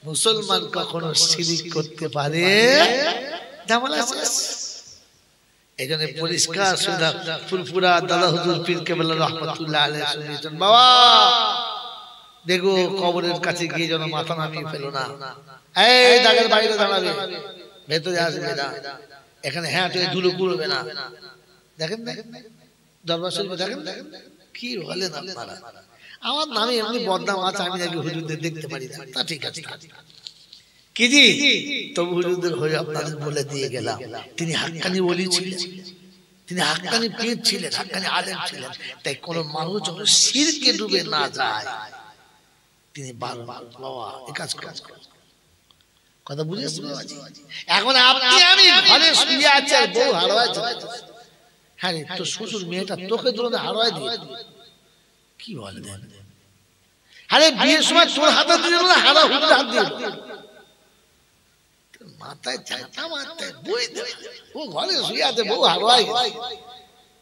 মুসলমান কখনো শিরিক করতে পারে ঝামেলা শেষ। এখানে পরিষ্কার সুদা ফুরফুরা দাদা হুজুর পীর কেবলা রহমাতুল্লাহ আলাইহি শুনিয়েছেন, বাবা দেখো কবরের কাছে গিয়ে যেন মাথা নামিয়ে ফেলো না, এই দাগের বাইরে দাঁড়াবে, ভেতরে আসবে না, এখানে হ্যাঁ তো ধুলো কুড়বে না। দেখেন দরবার শরীফে দেখেন কি বলেন আপনারা, আমার নামে এমনি বদনাম আছে, আমি নাকি হুজুরদের দেখতে পারি না, তা ঠিক আছে কি জি, তবু হুজুরদের হয়ে আপনাদের বলে দিয়ে গেলাম, তিনি হাক্কানি ওলি ছিলেন, তিনি হাক্কানি পীর ছিলেন, হাক্কানি আলেম ছিলেন। তাই কোন মানুষ যখন শিরকে ডুবে না যায় তিনি বারবার বাবা এই কাজ করেন। কথা বুঝেছেন? এখন আপনি আমি ঘরে শুয়ে আছি আর বউ হারায় যাচ্ছে, হ্যাঁ রে তো শ্বশুর মেয়েটা তোকে দুলনে হারায় দিয়ে কি বলে দেন, আরে বিয়ের সময় তোর হাতে দিয়ে না হারা হুজুর হাত দিয়ে মাথায় চাটা মাথায় বই দে, ও ঘরে শুয়ে আছে বউ হারায়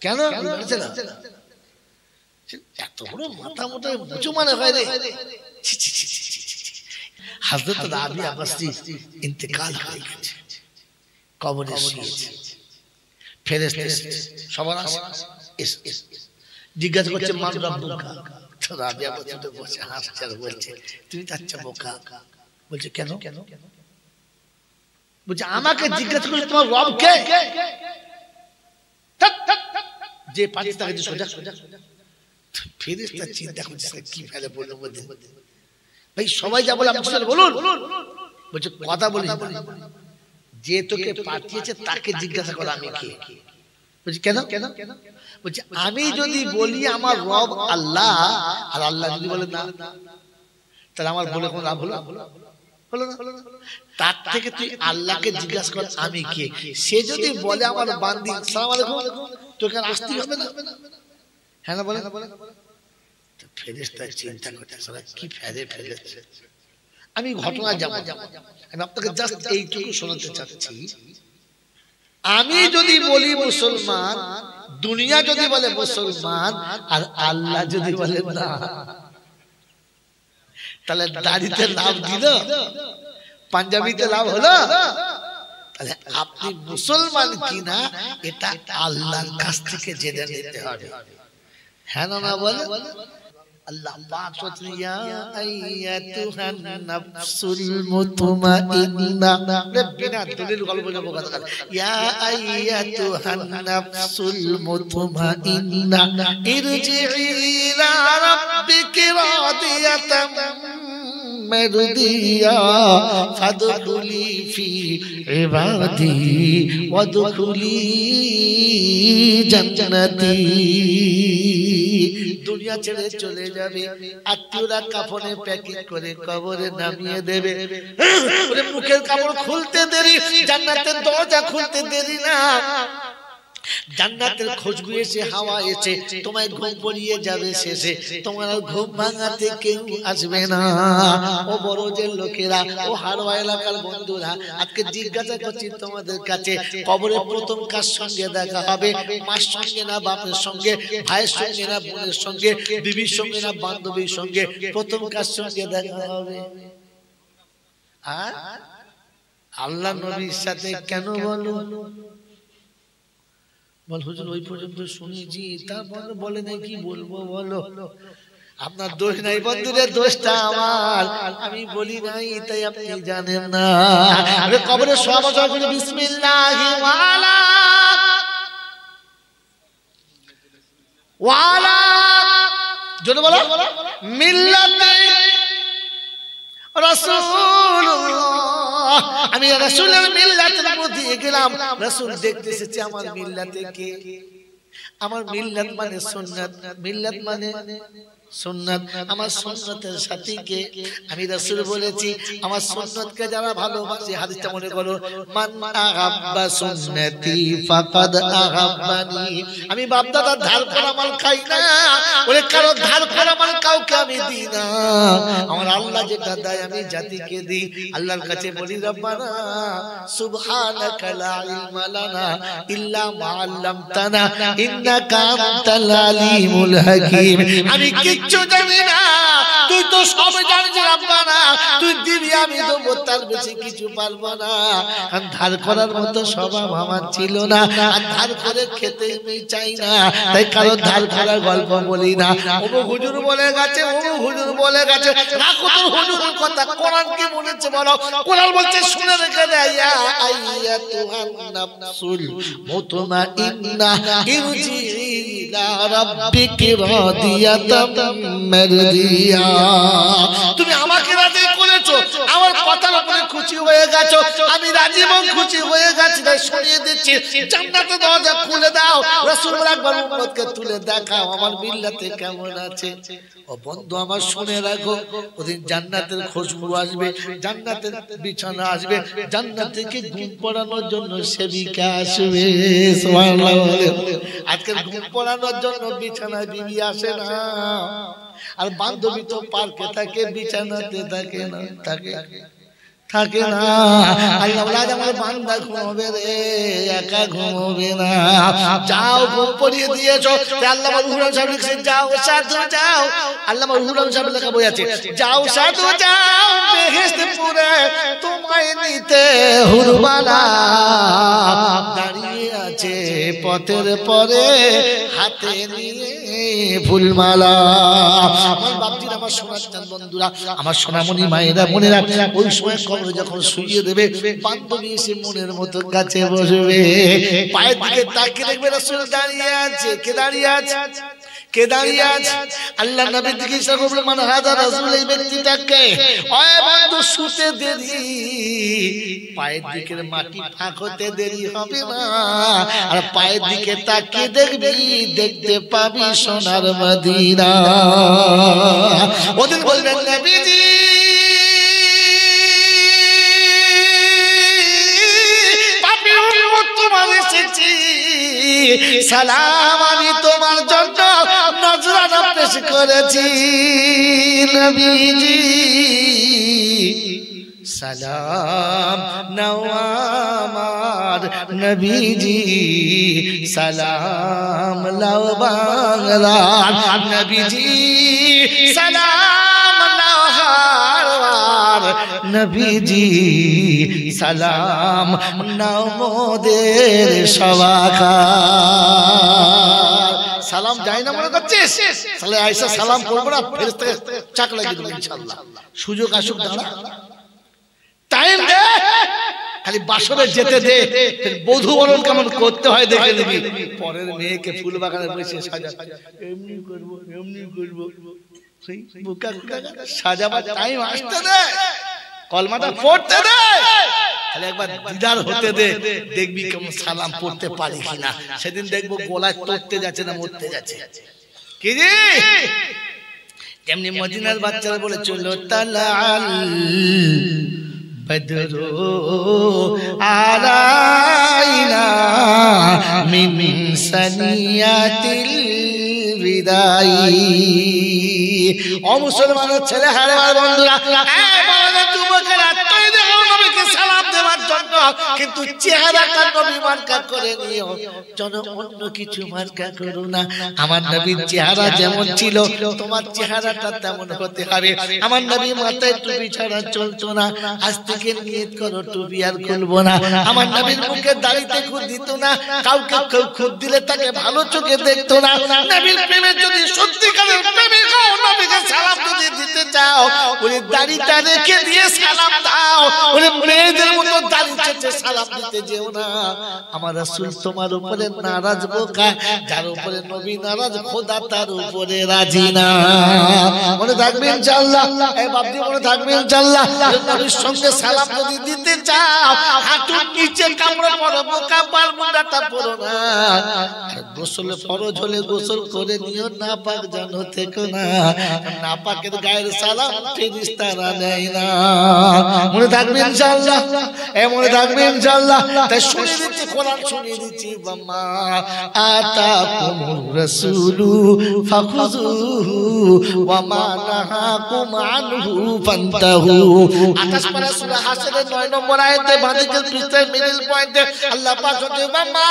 কেন বলেছে না, এত বড় মাথা মোটা মুচু মানে হয় রে। হযরত রাবি আবাসী ইন্তেকাল হয়ে গেছে, কবরে শুয়েছে, ফেরেশতা সবার আসে জিজ্ঞাসা করছে মান রব্বুকা, তো রাবি আবাসী তো বসে হাসছে আর বলছে তুমি তো আচ্ছা বোকা। বলছে কেন? বলছে আমাকে জিজ্ঞাসা করছে তোমার রব কে? যে পাঁচ টাকা যে সোজা সোজা ফেরেশতা চিন্তা করছে কি ফেলে বললো মধ্যে, ভাই সবাই যা বলে আপনি বলুন। বলছে কথা বলি যে তোকে পাঠিয়েছে তাকে জিজ্ঞাসা করা আমি কে? বলছে কেন? বলছে আমি যদি বলি আমার রব আল্লাহ আর আল্লাহ যদি বলে না, তাহলে আমার বলে কোনো লাভ হলো না? তার থেকে তুই আল্লাহকে জিজ্ঞাসা কর আমি কে। সে যদি বলে আমার বান্দি আসসালামু আলাইকুম, তোকে আসতে হবে না? হ্যাঁ না বলে। ফেরেশতা চিন্তা করতে কি ফেলেছে। আমি ঘটনা যাব, আমি আপনাকে জাস্ট এইটুকু শোনাতে চাচ্ছি। আমি যদি বলি মুসলমান, দুনিয়া যদি বলে মুসলমান, আর আল্লাহ যদি বলে না, তাহলে দাড়িতে লাভ দিল, পাঞ্জাবিতে লাভ হলো? তাহলে আপনি মুসলমান কিনা এটা আল্লাহর কাছ থেকে জেনে নিতে হবে। হ্যাঁ না বলে আল্লাহ পাক বলেন ইয়া আইয়াতুহান নাফসুল মুতমাইন্না, বিনা দলিল গল্প যাব কথা, ইয়া আইয়াতুহান নাফসুল মুতমাইন্না ইরজিই ইলা রাব্বিকি রাদিয়াতাম মারদিয়া ফাদখুলি ফি ইবাদি ওয়াদখুলি জান্নাতি। দুনিয়া ছেড়ে চলে যাবে, আত্মীয়রা কাফনে প্যাকেট করে কবরে নামিয়ে দেবে, ওরে মুখের কাপড় খুলতে দেরি, জান্নাতের দরজা খুলতে দেরি না, জান্নাতের খুশবু এসে হাওয়া এসে তোমায় ঘুম পড়িয়ে যাবে, শেষে তোমার ঘুম ভাঙাতে কেউ আসবে না। ও বড়জের লোকেরা, ও হারোয়া এলাকার বন্ধুরা, আজকে জিজ্ঞাসা করছি তোমাদের কাছে, কবরে প্রথম কার সঙ্গে দেখা হবে? মার সঙ্গে না বাপের সঙ্গে, ভাইয়ের সঙ্গে না বোনের সঙ্গে, বিবির সঙ্গে না বান্ধবীর সঙ্গে? প্রথম কার সঙ্গে দেখা হবে? আর আল্লাহ নবীর সাথে কেন বলো? বল হুজুর ওই পর্যন্ত শুনেছি, তারপর বলে নাই কি বলবো বলো? আপনার দোষ নাই বন্ধুরে, দোষটা আমার, আমি বলি নাই তাই আপনি জানেন না। আমি কবরে শোয়া বসা করে বিসমিল্লাহি ওয়ালা জোরে বলো মিল্লাতে রাসূলুল্লাহ, আমি রাসূলের মিল্লাতের মধ্যে গেলাম, রাসূল দেখতে এসেছে আমার মিল্লাতে কে? আমার মিল্লাত মানে সুন্নাত, মিল্লাত মানে সুন্নাত, আমার সুন্নতের সাথী কে? আমি রাসূল বলেছি আমার সুন্নতকে যারা ভালোবাসে, হাদিসটা মনে করো, মান আহাব্বা সুন্নতি ফাকাদ আহাব্বানি। আমি বাপ দাদার ধার করা মাল খাই না, ওরে কারো ধার করা মাল কাউকে আমি দিই না, আমার আল্লাহ যেটা দেয় আমি জাতিকে দিই। আল্লাহর কাছে বলি রব্বানা সুবহানাকা লা ইলমা লানা ইল্লা মা আল্লামতানা ইন্নাকা আনতাল আলিমুল হাকীম। আমি কিচ্ছু জানি না, তুই তো সব জানিস রব্বানা, তুই দিবি আমি দেবো, তার বেশি কিছু পারবো না। আর ধার করার মতো স্বভাব আমার ছিল না, আর ধার করে খেতে আমি চাই না, তাই কারো ধার করার গল্প বলি না। ওগো হুজুর বলে গেছে, ওগো হুজুর বলে গেছে, রাখো তোর হুজুরের কথা। কোরআন কি বলেছে বলো? কোরআন বলছে শুনে রেখে দে, ইয়া আইয়াতুহান নাফসুল মুতমাইন্না ইরজি ইলা রাব্বিকি রাদিয়াতাম মারদিয়া। তুমি আমাকে রাজি করেছো, আমার কথার উপরে খুশি হয়ে গেছো, আমি রাজি এবং খুশি হয়ে গেছি, তাই শুনিয়ে দিচ্ছি জান্নাতের দরজা খুলে দাও। রাসূল একবার উম্মতকে তুলে দেখাও আমার মিল্লাতে কেমন আছে। ও বন্ধু আমার শুনে রাখো, ওদিন জান্নাতের খুশবু আসবে, জান্নাতের বিছানা আসবে, জান্নাত থেকে ঘুম পড়ানোর জন্য সেবিকা আসবে। সুবহানাল্লাহ বলে। আজকের ঘুম পড়ানোর জন্য বিছানায় বিবি আসে না, আর বান্ধবী তো পার্কে থাকে, বিছানাতে থাকে না, থাকে না। আল্লাহ বলে আমার বান্দা ঘুমাবে রে, একা ঘুমাবে না। যাও ঘুম পড়িয়ে দিয়েছো। আল্লাহ রুহুল সাহেব লিখছেন যাও সাধু যাও। আল্লাহ রুহুল সাহেব লেখা বই আছে, যাও সাধু যাও বেহেশতপুরে তোমায় নিতে হুরবালা দাঁড়িয়ে আছে পথের পরে হাতে নিয়ে ফুলমালা। আমার বাপজির, আমার সোনার চাঁদ বন্ধুরা, আমার সোনামণি মায়েরা, বোনেরা, ওই সময় কবরে যখন শুইয়ে দেবে, বান্ধবী এসে মনের মতো কাছে বসবে, পায়ের দিকে তাকিয়ে দেখবে রাসূল দাঁড়িয়ে আছে। কে দাঁড়িয়ে আছে? কে দাঁড়িয়ে আছে? আল্লাহ নবীর দিকে ইশারা করবে, মান হাযা রাসূল, এই ব্যক্তিটাকে। ওই বন্ধু শুতে দেরি, পায়ের দিকের মাটি ফাঁক হতে দেরি হবে না, আর পায়ের দিকে তাকিয়ে দেখবি, দেখতে পাবি সোনার মদিনা। ওদিন বলবেন নবীজি সালাম, আমি তোমার জন্য নজরানা পেশ করেছি। নবীজি সালাম নাও আমার, নবীজি সালাম লাও বাংলার, নবীজি সালাম নাও হারবার, নবীজি সালাম নাও মোদের সবাখার। সালাম যাই না মনে করছিস? তাহলে আয়েশা সালাম করবো না, ফেরেশতা চাক লাগিয়ে দেবো ইনশাআল্লাহ। সুযোগ আসুক, দাঁড়া, টাইম দে, খালি বাসরে যেতে দে, বধূ বরণ কেমন করতে হয় দেখে নিবি। পরের মেয়েকে ফুল বাগানে বসে সাজা, এমনি করবো এমনি করবো, সেই বুকা সাজাবার টাইম আসতে দে, কলমাটা পড়তে দে, তাহলে একবার দিদার হতে দে, দেখবি কেমন সালাম পড়তে পারি কিনা। সেদিন দেখবো গলায় তরতে যাচ্ছে না মরতে যাচ্ছে। কি রে যেমনি মদিনার বাচ্চারা বলে চলো তালাল বদরু আলাইনা মিন সানিয়াতিল বিদাই। ও মুসলমানের ছেলে, হ্যাঁ বন্ধুরা, যুবকেরা, তুই দেখো নবীকে সালাম দেওয়ার জন্য, কিন্তু চেহারাটা নবী মার্কা করে নিও, যেন অন্য কিছু মার্কা করো না। আমার নবীর চেহারা যেমন ছিল, তোমার চেহারাটা তেমন হতে হবে। আমার নবী মাথায় টুপি ছাড়া চলতো না, আজ থেকে নিয়ত করো টুপি আর খুলবো না। আমার নবীর মুখে দাড়িতে খুদ দিত না, কাউকে কেউ খুদ দিলে তাকে ভালো চোখে দেখতো না। নবীর প্রেমে যদি সত্যিকারের প্রেমিক হও, নবীকে সালাম যদি দিতে চাও, ওই দাড়িটা রেখে দিয়ে সালাম দাও। ওই মেয়েদের মতো দাড়ি চেঁচে সালাম দিতে যেও না। আমার রাসূল তোমার উপরে নারাজ বোকা, যার উপরে নবী নারাজ, খোদা তার উপরে রাজি না। মনে থাকবে ইনশাআল্লাহ, এই বাপজি মনে থাকবে ইনশাআল্লাহ। নবীর সঙ্গে সালাম যদি দিতে চাও, হাঁটুর নিচে কামড়ে পড়ো, বোকা পার মুন্ডাটা পড়ো না। গোসল ফরজ হলে গোসল করে নিও, না পাক জানো থেকো না, না পাকের গায়ের সালাম ফেরেশতারা নেয় না। মনে থাকবে ইনশাআল্লাহ, মনে থাকবে ইনশাআল্লাহ। তাই শুনে দিচ্ছি কোরআন শুনিয়ে দিচ্ছি ওয়ামা আতাকুমুর রাসূলু ফাখুযুহু ওয়ামা নাহাকুম আনহু ফান্তাহু। 28 পারা সূরা হাসরের 9 নম্বর আয়াতে বাঁদিকের পৃষ্ঠায় মিডল পয়েন্টে আল্লাহ পাক বলছে ওয়ামা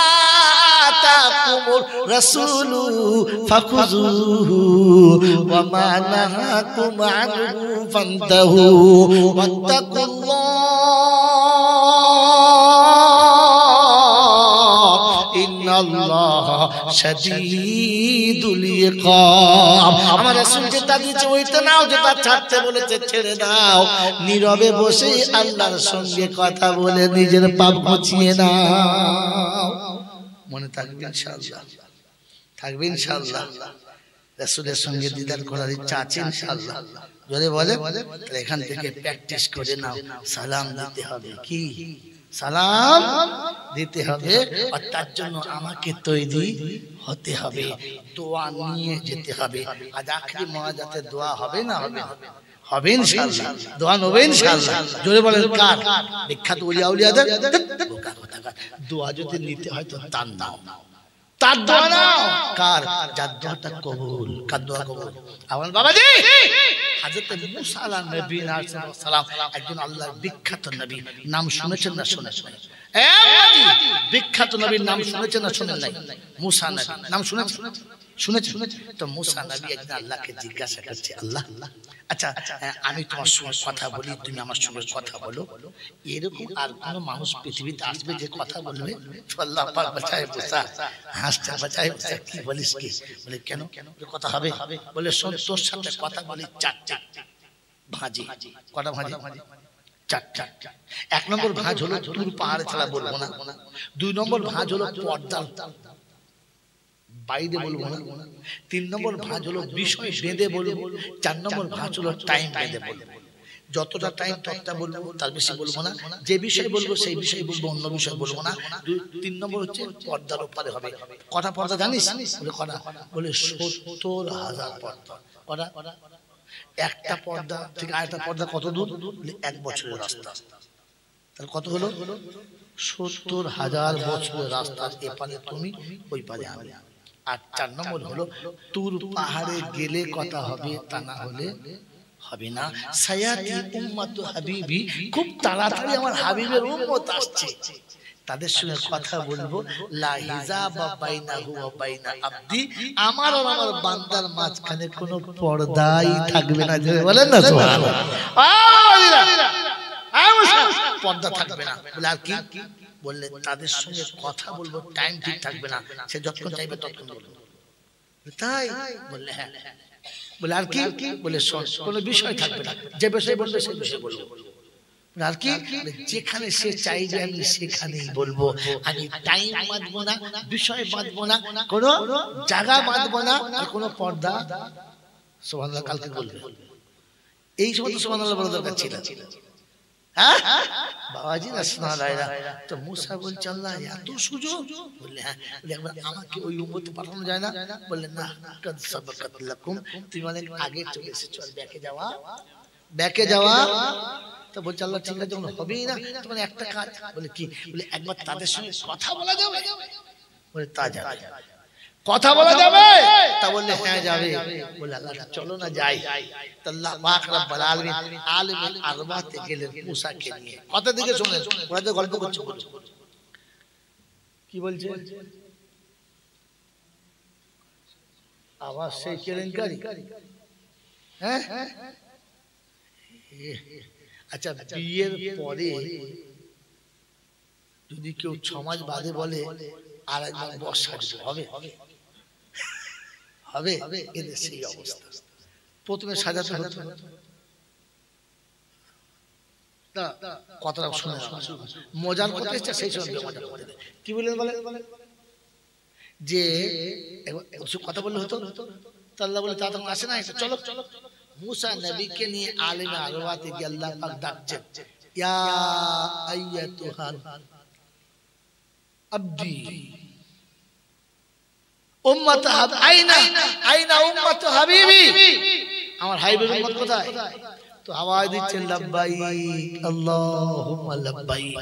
আতাকুমুর রাসূলু ফাখুযুহু ওয়ামা নাহাকুম আনহু ফান্তাহু ওয়াত্তাকুল্লাহ ইন্নাল্লাহ শাদীদুল ইকাব। আমার রাসূল যেটা দিয়েছে ওইটা নাও, যেটা ছাড়তে বলেছে ছেড়ে দাও। নীরবে বসে আল্লাহর সঙ্গে কথা বলে নিজের পাপ মুছিয়ে নাও। মনে থাকবে ইনশাআল্লাহ, থাকবে ইনশাআল্লাহ। রাসূলের সঙ্গে দিদার করার ইচ্ছা আছে ইনশাআল্লাহ। যদি বলে তাহলে এখান থেকে প্র্যাকটিস করে নাও। সালাম দিতে হবে, কি সালাম দিতে হবে। আর তার জন্য আমাকে তৈরি হতে হবে, দোয়া নিয়ে যেতে হবে। আজ আখরি মুনাজাতে দোয়া হবে না হবে? হবে ইনশাআল্লাহ, দোয়া হবে ইনশাআল্লাহ। জোরে বলেন কার? বিখ্যাত ওলিয়া উলিয়াদের দোয়া যদি নিতে হয় তো তার নাও, তার দোয়া নাও। কার? যার দোয়াটা কবুল। কার দোয়া কবুল? আমার বাবাজি হযরত মুসা আলাইহিস সালাম একজন আল্লাহর বিখ্যাত নবী। নাম শুনেছেন না শুনেছেন? বিখ্যাত নবীর নাম শুনেছেন না শুনেন নাই? মুসা নবী নাম শুনেছেন? শুনেছেন? তো মুসা নবী একদিন আল্লাহকে জিজ্ঞাসা করছে, আল্লাহ আচ্ছা আমি তোমার সঙ্গে কথা বলি, তুমি আমার সঙ্গে কথা বলো, এরকম আর কোন মানুষ পৃথিবীতে আসবে যে কথা বলবে? আল্লাহ পাক বাঁচায় মুসা, হাসতে বাঁচায় মুসা, কি বলিস কি? বলে কেন কথা হবে? বলে শোন, তোর সাথে কথা বলি চারটা ভাঁজে। কটা ভাঁজে? চারটা। 1 নম্বর ভাঁজ হলো তুর পাহাড়ে ছাড়া বলবো না। 2 নম্বর ভাঁজ হলো পর্দা বাইরে বলবো না। 3 নম্বর ভাঁজ হলো বিষয় বেঁধে বলবো। 4 নম্বর ভাঁজ হলো টাইম বেঁধে বলবো। যতটা টাইম ততটা বলবো, তার বেশি বলবো না। যে বিষয় বলবো সেই বিষয় বলবো, অন্য বিষয় বলবো না। 3 নম্বর হচ্ছে পর্দার উপরে হবে। কটা পর্দা জানিস? বলে কটা? বলে 70,000 পর্দা। কটা? একটা পর্দা থেকে আরেকটা পর্দা কত দূর? 1 বছরের রাস্তা। তাহলে কত হলো? 70,000 বছরের রাস্তা। এপারে তুমি, ওই পারে আমি। আর 4 নম্বর হলো তুর পাহাড়ে গেলে কথা হবে, তা না হলে হবে না। সায়াতি উম্মত হাবিবি, খুব তাড়াতাড়ি আমার হাবিবের উম্মত আসছে, তাদের সঙ্গে কথা বলবো। লা হিজাবা বাইনাহু ওয়া বাইনা আবদি, আমার আর আমার বান্দার মাঝখানে কোনো পর্দাই থাকবে না। বলেন না সুবহানাল্লাহ। পর্দা থাকবে না। বলে আর কি? বললে তাদের সঙ্গে কথা বলবো, টাইম ঠিক থাকবে না, সে যতক্ষণ চাইবে ততক্ষণ বলবো। তাই? বললে হ্যাঁ। বলে আর কি? বলে কোনো বিষয় থাকবে না, যে বিষয় বলবে সেই বিষয় বলবো। আর কি? যেখানে সে চাইবে আমি সেখানেই বলবো। আমি টাইম বাঁধবো না, বিষয় বাঁধবো না, কোনো জায়গা বাঁধবো না, আর কোনো পর্দা। সুবহানাল্লাহ কালকে বলবে। এই সময় তো সুবহানাল্লাহ বলার দরকার ছিল। হ্যাঁ বাবাজি রাসূলুল্লাহ। তো মুসা বলছে আল্লাহ এত সুযোগ? বললে হ্যাঁ। একবার আমাকে ওই উম্মতে পাঠানো যায় না? বললেন না, কাদ সাবাকাত লাকুম, তুমি অনেক আগে চলে এসেছো, আর ব্যাকে যাওয়া। তো বলছে আল্লাহ ঠিক আছে, যখন হবেই না তোমার একটা কাজ। বলে কি? বলে একবার তাদের সঙ্গে কথা বলা যাবে? বলে তা যাবে। কথা বলা যাবে? তা বললে হ্যাঁ যাবে। বলে আল্লাহ চলো না যাই। তো আল্লাহ পাক রব্বুল আলামিন আলিমুল আরওয়াতে গেলেন মুসাকে নিয়ে। কথা দিকে শুনেন, ওরা যে গল্প করছে কি বলছে? আবার সেই কেলেঙ্কারি। হ্যাঁ আচ্ছা, বিয়ের পরে যদি কেউ সমাজ বাদে বলে আর একবার বর্ষা হবে? হবে? এদের সেই অবস্থা। প্রথমে সাজাতে হতো। কথাটা শুনে মজার কথা এসছে, সেই সময় কি বললেন বলে যে কথা বললে হতো। আল্লাহ বলে তা তখন আসে না, চলো চলো। মুসা নবীকে নিয়ে আলিমে আরওয়াতে গিয়ে আল্লাহ পাক ডাকছেন, ইয়া আইয়াতুহাল আবদি উম্মত আইনা আইনা উম্মত হাবিবি, আমার হাবিবের উম্মত কোথায়? তো আওয়াজ দিচ্ছেন লাব্বাইক আল্লাহুম্মা লাব্বাইক।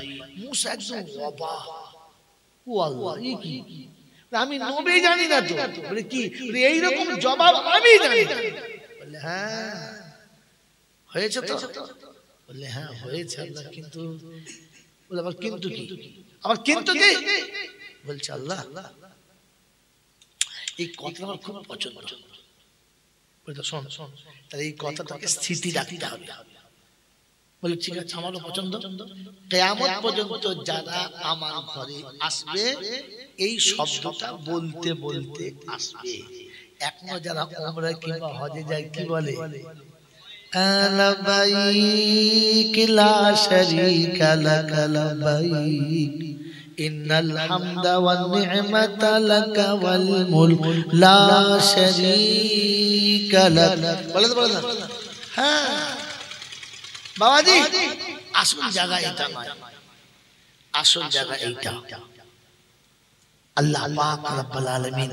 মুসা একদম অবাক, ও আল্লাহ এই কি, আমি নবী জানি না তো। বলে কি, এইরকম জবাব আমি জানি না। বলে হ্যাঁ হয়েছে তো? বলে হ্যাঁ হয়েছে আল্লাহ, কিন্তু বলে আবার কিন্তু কি, আবার কিন্তু কি? বলছে আল্লাহ এই কথা আমার খুব পছন্দ। বলে তো শোন, তাহলে এই কথাটাকে স্থিতি রাখতে হবে। বলে ঠিক আছে, আমারও পছন্দ। কিয়ামত পর্যন্ত যারা আমার ঘরে আসবে এই শব্দটা বলতে বলতে আসবে। এখনো যারা উমরা কিংবা হজে যায় কি বলে? লব্বাইক লা শারীকা লাক লব্বাইক ইন্নাল হামদা ওয়ান নি'মাতা লাকা ওয়াল মুলক লা শারীকা লাক। বলে তো, বলে না? হ্যাঁ বাবাজি, আসল জায়গা এটা নয়, আসল জায়গা এইটা। আল্লাহ পাক রব্বুল আলামিন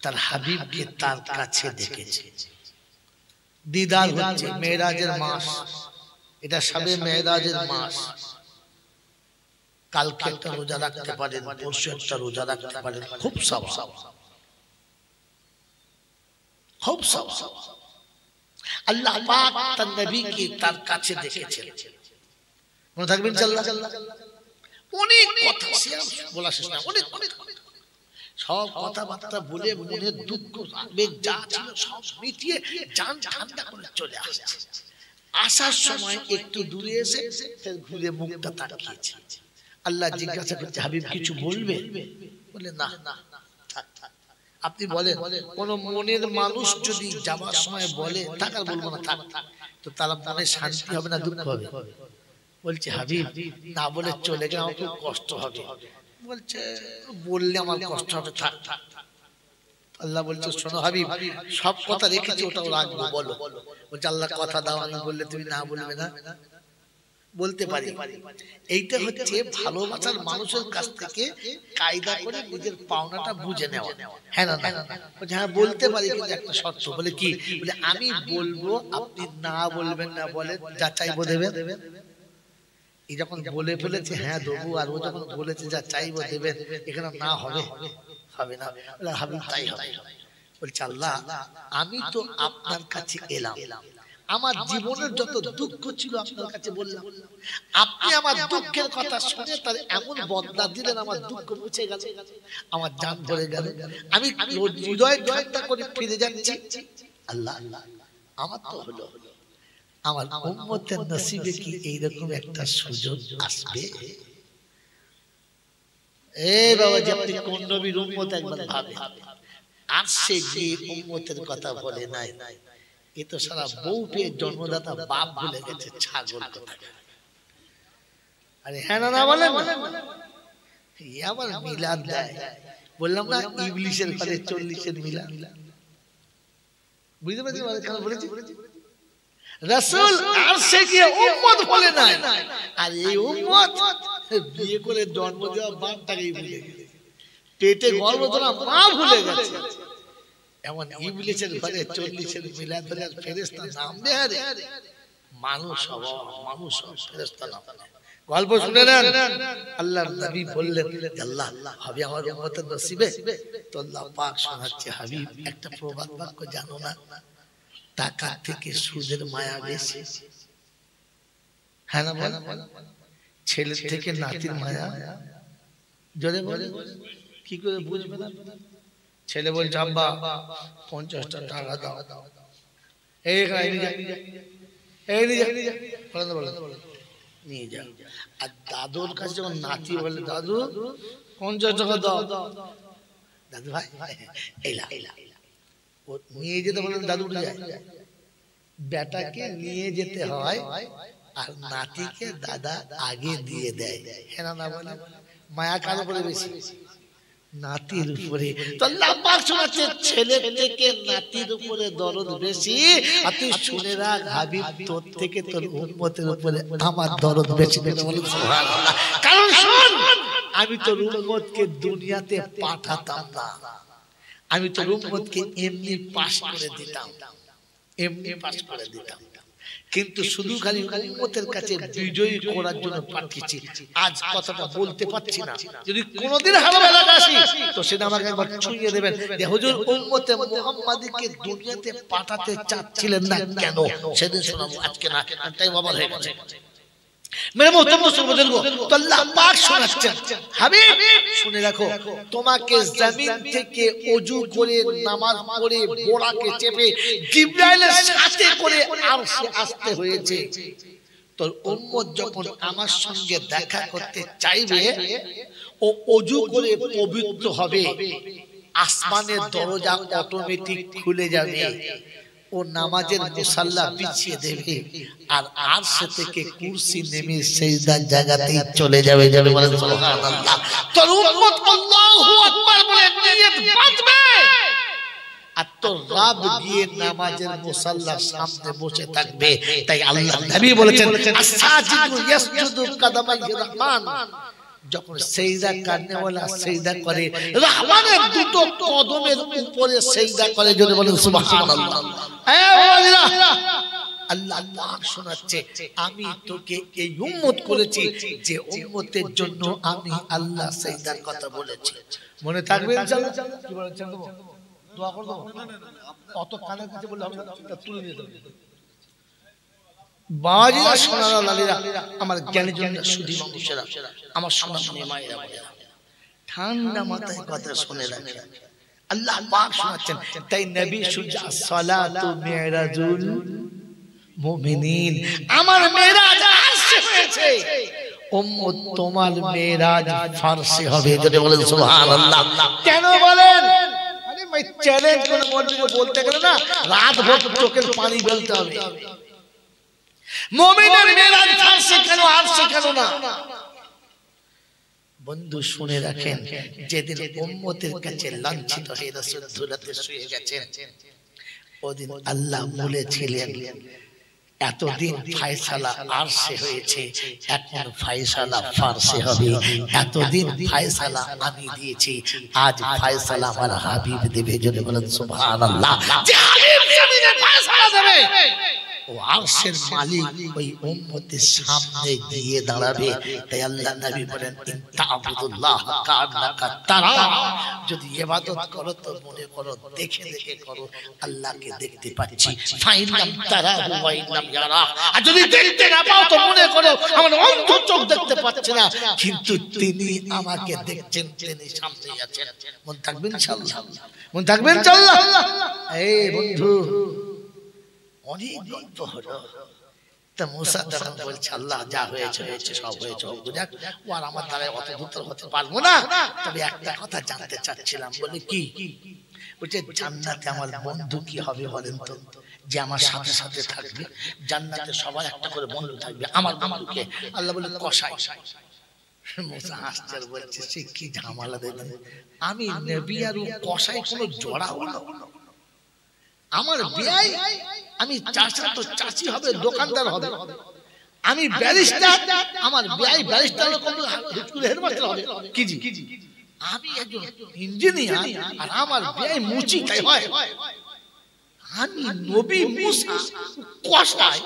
তার হাবিবকে তার কাছে ডেকেছে। দিদার হচ্ছে মেরাজের মাস, এটা সবে মেরাজের মাস। কালকে একটা রোজা রাখতে পারেন, পরশু একটা রোজা রাখতে পারেন, খুব সওয়াব, খুব সওয়াব। আল্লাহ পাক তার নবীকে তার কাছে ডেকেছেন। মনে থাকবে ইনশাআল্লাহ। অনেক কথা বলা শেষ না, অনেক সব কথাবার্তা বলে মনের দুঃখ আবেগ যা ছিল সব মিটিয়ে জান ঠান্ডা করে চলে আসছে। আসার সময় একটু দূরে এসে ঘুরে মুখটা তাকিয়েছে। আল্লাহ জিজ্ঞাসা করছে হাবিব কিছু বলবে? বলে না। আপনি বলেন, কোন মনের মানুষ যদি যাবার সময় বলে থাক আর বলবো না থাক, তো তার মনে শান্তি হবে না দুঃখ হবে? বলছে হাবিব না বলে চলে গেলে আমার খুব কষ্ট হবে। বলছে বললে আমার কষ্ট হবে, থাক। আল্লাহ বলছে শোনো হাবিব, সব কথা রেখেছি ওটাও রাখবো, বলো। বলছে আল্লাহ কথা দাও, আমি বললে তুমি না বলবে না? বলতে পারি। এইটা হচ্ছে ভালোবাসার মানুষের কাছ থেকে কায়দা করে নিজের পাওনাটা বুঝে নেওয়া। হ্যাঁ না? হ্যাঁ বলতে পারি, কিন্তু একটা শর্ত। বলে কি? বলে আমি বলবো, আপনি না বলবেন না, বলে যা চাইবো দেবেন। এই যখন বলে ফেলেছে হ্যাঁ দেবো, আর ও যখন বলেছে যা চাইবো দেবেন, এখানে না হবে, হবে না। হাবিব তাই হবে। বলছে আল্লাহ আমি তো আপনার কাছে এলাম, আমার জীবনের যত দুঃখ ছিল আপনার কাছে বললাম, আপনি আমার দুঃখের কথা শুনে তার এমন বদলা দিলেন, আমার দুঃখ মুছে গেল, আমার জান ভরে গেল, আমি হৃদয় ঠান্ডা করে ফিরে যাচ্ছি। আল্লাহ আমার তো হলো, আমার উম্মতের নসিবে কি এইরকম একটা সুযোগ আসবে? এই বাবা, যে আপনি কোন নবীর উম্মত একবার ভাবে, আসছে গিয়ে উম্মতের কথা বলে নাই। এ তো সারা বউ পেয়ে জন্মদাতা বাপ ভুলে গেছে, ছাগল কথা। আরে হ্যাঁ না বলেন, আবার মিলাদ দেয়। বললাম না ইবলিশের ঘরে 40-এর মিলাদ। বুঝতে পারছি কেন বলেছি? রাসূল আরশে গিয়ে উম্মত বলে নাই, আর এই উম্মত বিয়ে করে জন্ম দেওয়া বাপটাকেই ভুলে গেছে, পেটে গর্ভ ধরা মা ভুলে গেছে। এমন ইবলিশের ঘরে 40-এর মিলাদ হলে ফেরেশতা নামবে? আরে মানুষ হব, মানুষ ফেরেশতা নামবে। গল্প শুনে নেন। আল্লাহর নবী বললেন আল্লাহ হবে আমার উম্মতের নসিবে? তো আল্লাহ পাক শোনাচ্ছে হাবিব একটা প্রবাদ বাক্য জানো না? টাকা থেকে সুদের মায়া বেশি। হ্যাঁ না বল? ছেলের থেকে নাতির মায়া। জোরে বলে কি করে বুঝবে না? ছেলে বলছে আব্বা 50টা টাকা দাও, এই নিয়ে যা। আর দাদুর কাছে যখন নাতি বলে দাদু 50 টাকা দাও, দাদু ভাই এলা ও নিয়ে যেতে বলেন, দাদু উঠে যায়। বেটাকে নিয়ে যেতে হয় আর নাতিকে দাদা আগে দিয়ে দেয়। হ্যাঁ না বলে? মায়া কার উপরে বেশি? নাতির উপরে। তো আল্লাহ পাক শোনাচ্ছে ছেলে থেকে নাতির উপরে দরদ বেশি। আর তুই শুনে রাখ হাবিব, তোর থেকে তোর উম্মতের উপরে আমার দরদ বেশি। বলুন সুবহানাল্লাহ। কারণ শুন, আমি তোর উম্মতকে দুনিয়াতে পাঠাতাম না, আমি তোর উম্মতকে এমনি পাস করে দিতাম, এমনি পাস করে দিতাম। কিন্তু শুধু খালি উম্মতের কাছে বিজয়ী করার জন্য পাঠিয়েছি। আজ কথাটা বলতে পারছি না, যদি কোনোদিন হালবেলা আসি তো সেটা আমাকে একবার ছুঁয়ে দেবেন যে হুজুর উম্মতে মুহাম্মাদীকে দুনিয়াতে পাঠাতে চাচ্ছিলেন না কেন, সেদিন শোনাবো, আজকে না, টাইম ওভার হয়ে গেছে। मेरे मोहतरम बुजुर्गों, तो अल्लाह पाक শোনাচ্ছেন, হাবিব শুনে রাখো, তোমাকে জমিন থেকে ওযু করে নামাজ পড়ে বোরাকে চেপে জিবরাইলের সাথে করে আরশে আসতে হয়েছে। তো উম্মত যখন আমার সঙ্গে দেখা করতে চাইবে ও ওযু করে পবিত্র হবে, আসমানের দরজা অটোমেটিক খুলে যাবে, ও নামাজের মুসাল্লা বিছিয়ে দেবে, আর আরশ থেকে কুরসি নেমে সিজদার জায়গাতেই চলে যাবে। যাবে বলেন সুবহানাল্লাহ। তোর উম্মত আল্লাহু আকবার বলে নিয়ত বাঁধবে, আর তোর রব গিয়ে নামাজের মুসাল্লার সামনে বসে থাকবে। তাই আল্লাহ নবী বলেছেন, আস-সাজিদু ইয়াসজুদু কাদামাই রহমান, যখন সিজদা করনেওয়ালা সিজদা করে, রহমানের দুটো কদমের উপরে সিজদা করে। যদি বলেন সুবহানাল্লাহ। আল্লাহ পাক শোনাচ্ছে, আমি তোকে এই উম্মত করেছি যে উম্মতের জন্য আমি আল্লাহ সিজদার কথা বলেছি। মনে থাকবে ইনশাআল্লাহ। কি বলেছেন দেব? দোয়া করব? অত কানের কাছে বললে হবে না, তুলে নিয়ে যাবে। বাজিরা সোনারা লালিরা, আমার জ্ঞানী জনরা, সুধী মানুষেরা, আমার সোনা মনে মায়েরা বলেরা, ঠান্ডা মাথায় কথা শুনে রাখেন। আল্লাহ পাক শোনাচ্ছেন, তাই নবী সুজা সালাতু মিরাজুল মুমিনিন, আমার মেরাজ আরশে হয়েছে, উম্মত তোমার মেরাজ ফারসে হবে। যদি বলেন সুবহানাল্লাহ। কেন বলেন? আরে ভাই চ্যালেঞ্জ করে বলতে গেলে না রাত ভর চোখের পানি ফেলতে হবে। মুমিনের মেরাজ ফারসে কেন, আরশে কেন না? বন্ধু শুনে রাখেন, যেদিন উম্মতের কাছে লাঞ্ছিত হয়ে রাসূল ধুলাতে শুয়ে গেছেন, ওদিন আল্লাহ বলেছিলেন, এতদিন ফয়সালা আরশে হয়েছে, এখন ফয়সালা ফারসে হবে। এতদিন ফয়সালা আমি দিয়েছি, আজ ফয়সালা আমার হাবিব দেবে। যদি বলেন সুবহানাল্লাহ। যে হাবিব জমিনে ফয়সালা দেবে, ও আরশের মালিক ওই উম্মতের সামনে গিয়ে দাঁড়াবে। তাই আল্লাহ নবী বলেন, ইনতাবুদুল্লাহ কান্নাকা তারা, যদি ইবাদত করো তো মনে করো দেখে দেখে করো, আল্লাহকে দেখতে পাচ্ছি। ফাইনাম তারাহু ওয়া ইনলাম ইয়ারা, আর যদি দেখতে না পাও তো মনে করো আমার অন্ধ চোখ দেখতে পাচ্ছে না, কিন্তু তিনি আমাকে দেখছেন, তিনি সামনে আছেন। মন থাকবেন ইনশাআল্লাহ, মন থাকবেন ইনশাআল্লাহ। এই বন্ধু অনেক গল্প হলো। তা মুসা তখন বলছে, আল্লাহ যা হয়েছে হয়েছে, সব হয়েছে হোক যাক, ও আর আমার দ্বারা অত দূর হতে পারবো না, তবে একটা কথা জানতে চাচ্ছিলাম। বলে কি? বলছে জান্নাতে আমার বন্ধু কি হবে বলেন তো, যে আমার সাথে সাথে থাকবে। জান্নাতে সবার একটা করে বন্ধু থাকবে, আমার বন্ধুকে আল্লাহ বলে কসাই। মুসা হাসছে আর বলছে, সে কি ঝামেলা দেবেন, আমি নবী আর কসাই কোনো জোড়া হলো? আমার বিয়াই, আমি চাচা তো চাচি হবে, দোকানদার হবে। আমি ব্যারিস্টার, আমার বিয়াই ব্যারিস্টার স্কুলে হেডমাস্টার হবে। কি জি, আমি একজন ইঞ্জিনিয়ার আর আমার বিয়াই মুচি তাই হয়। আমি নবী মুসা কসাই।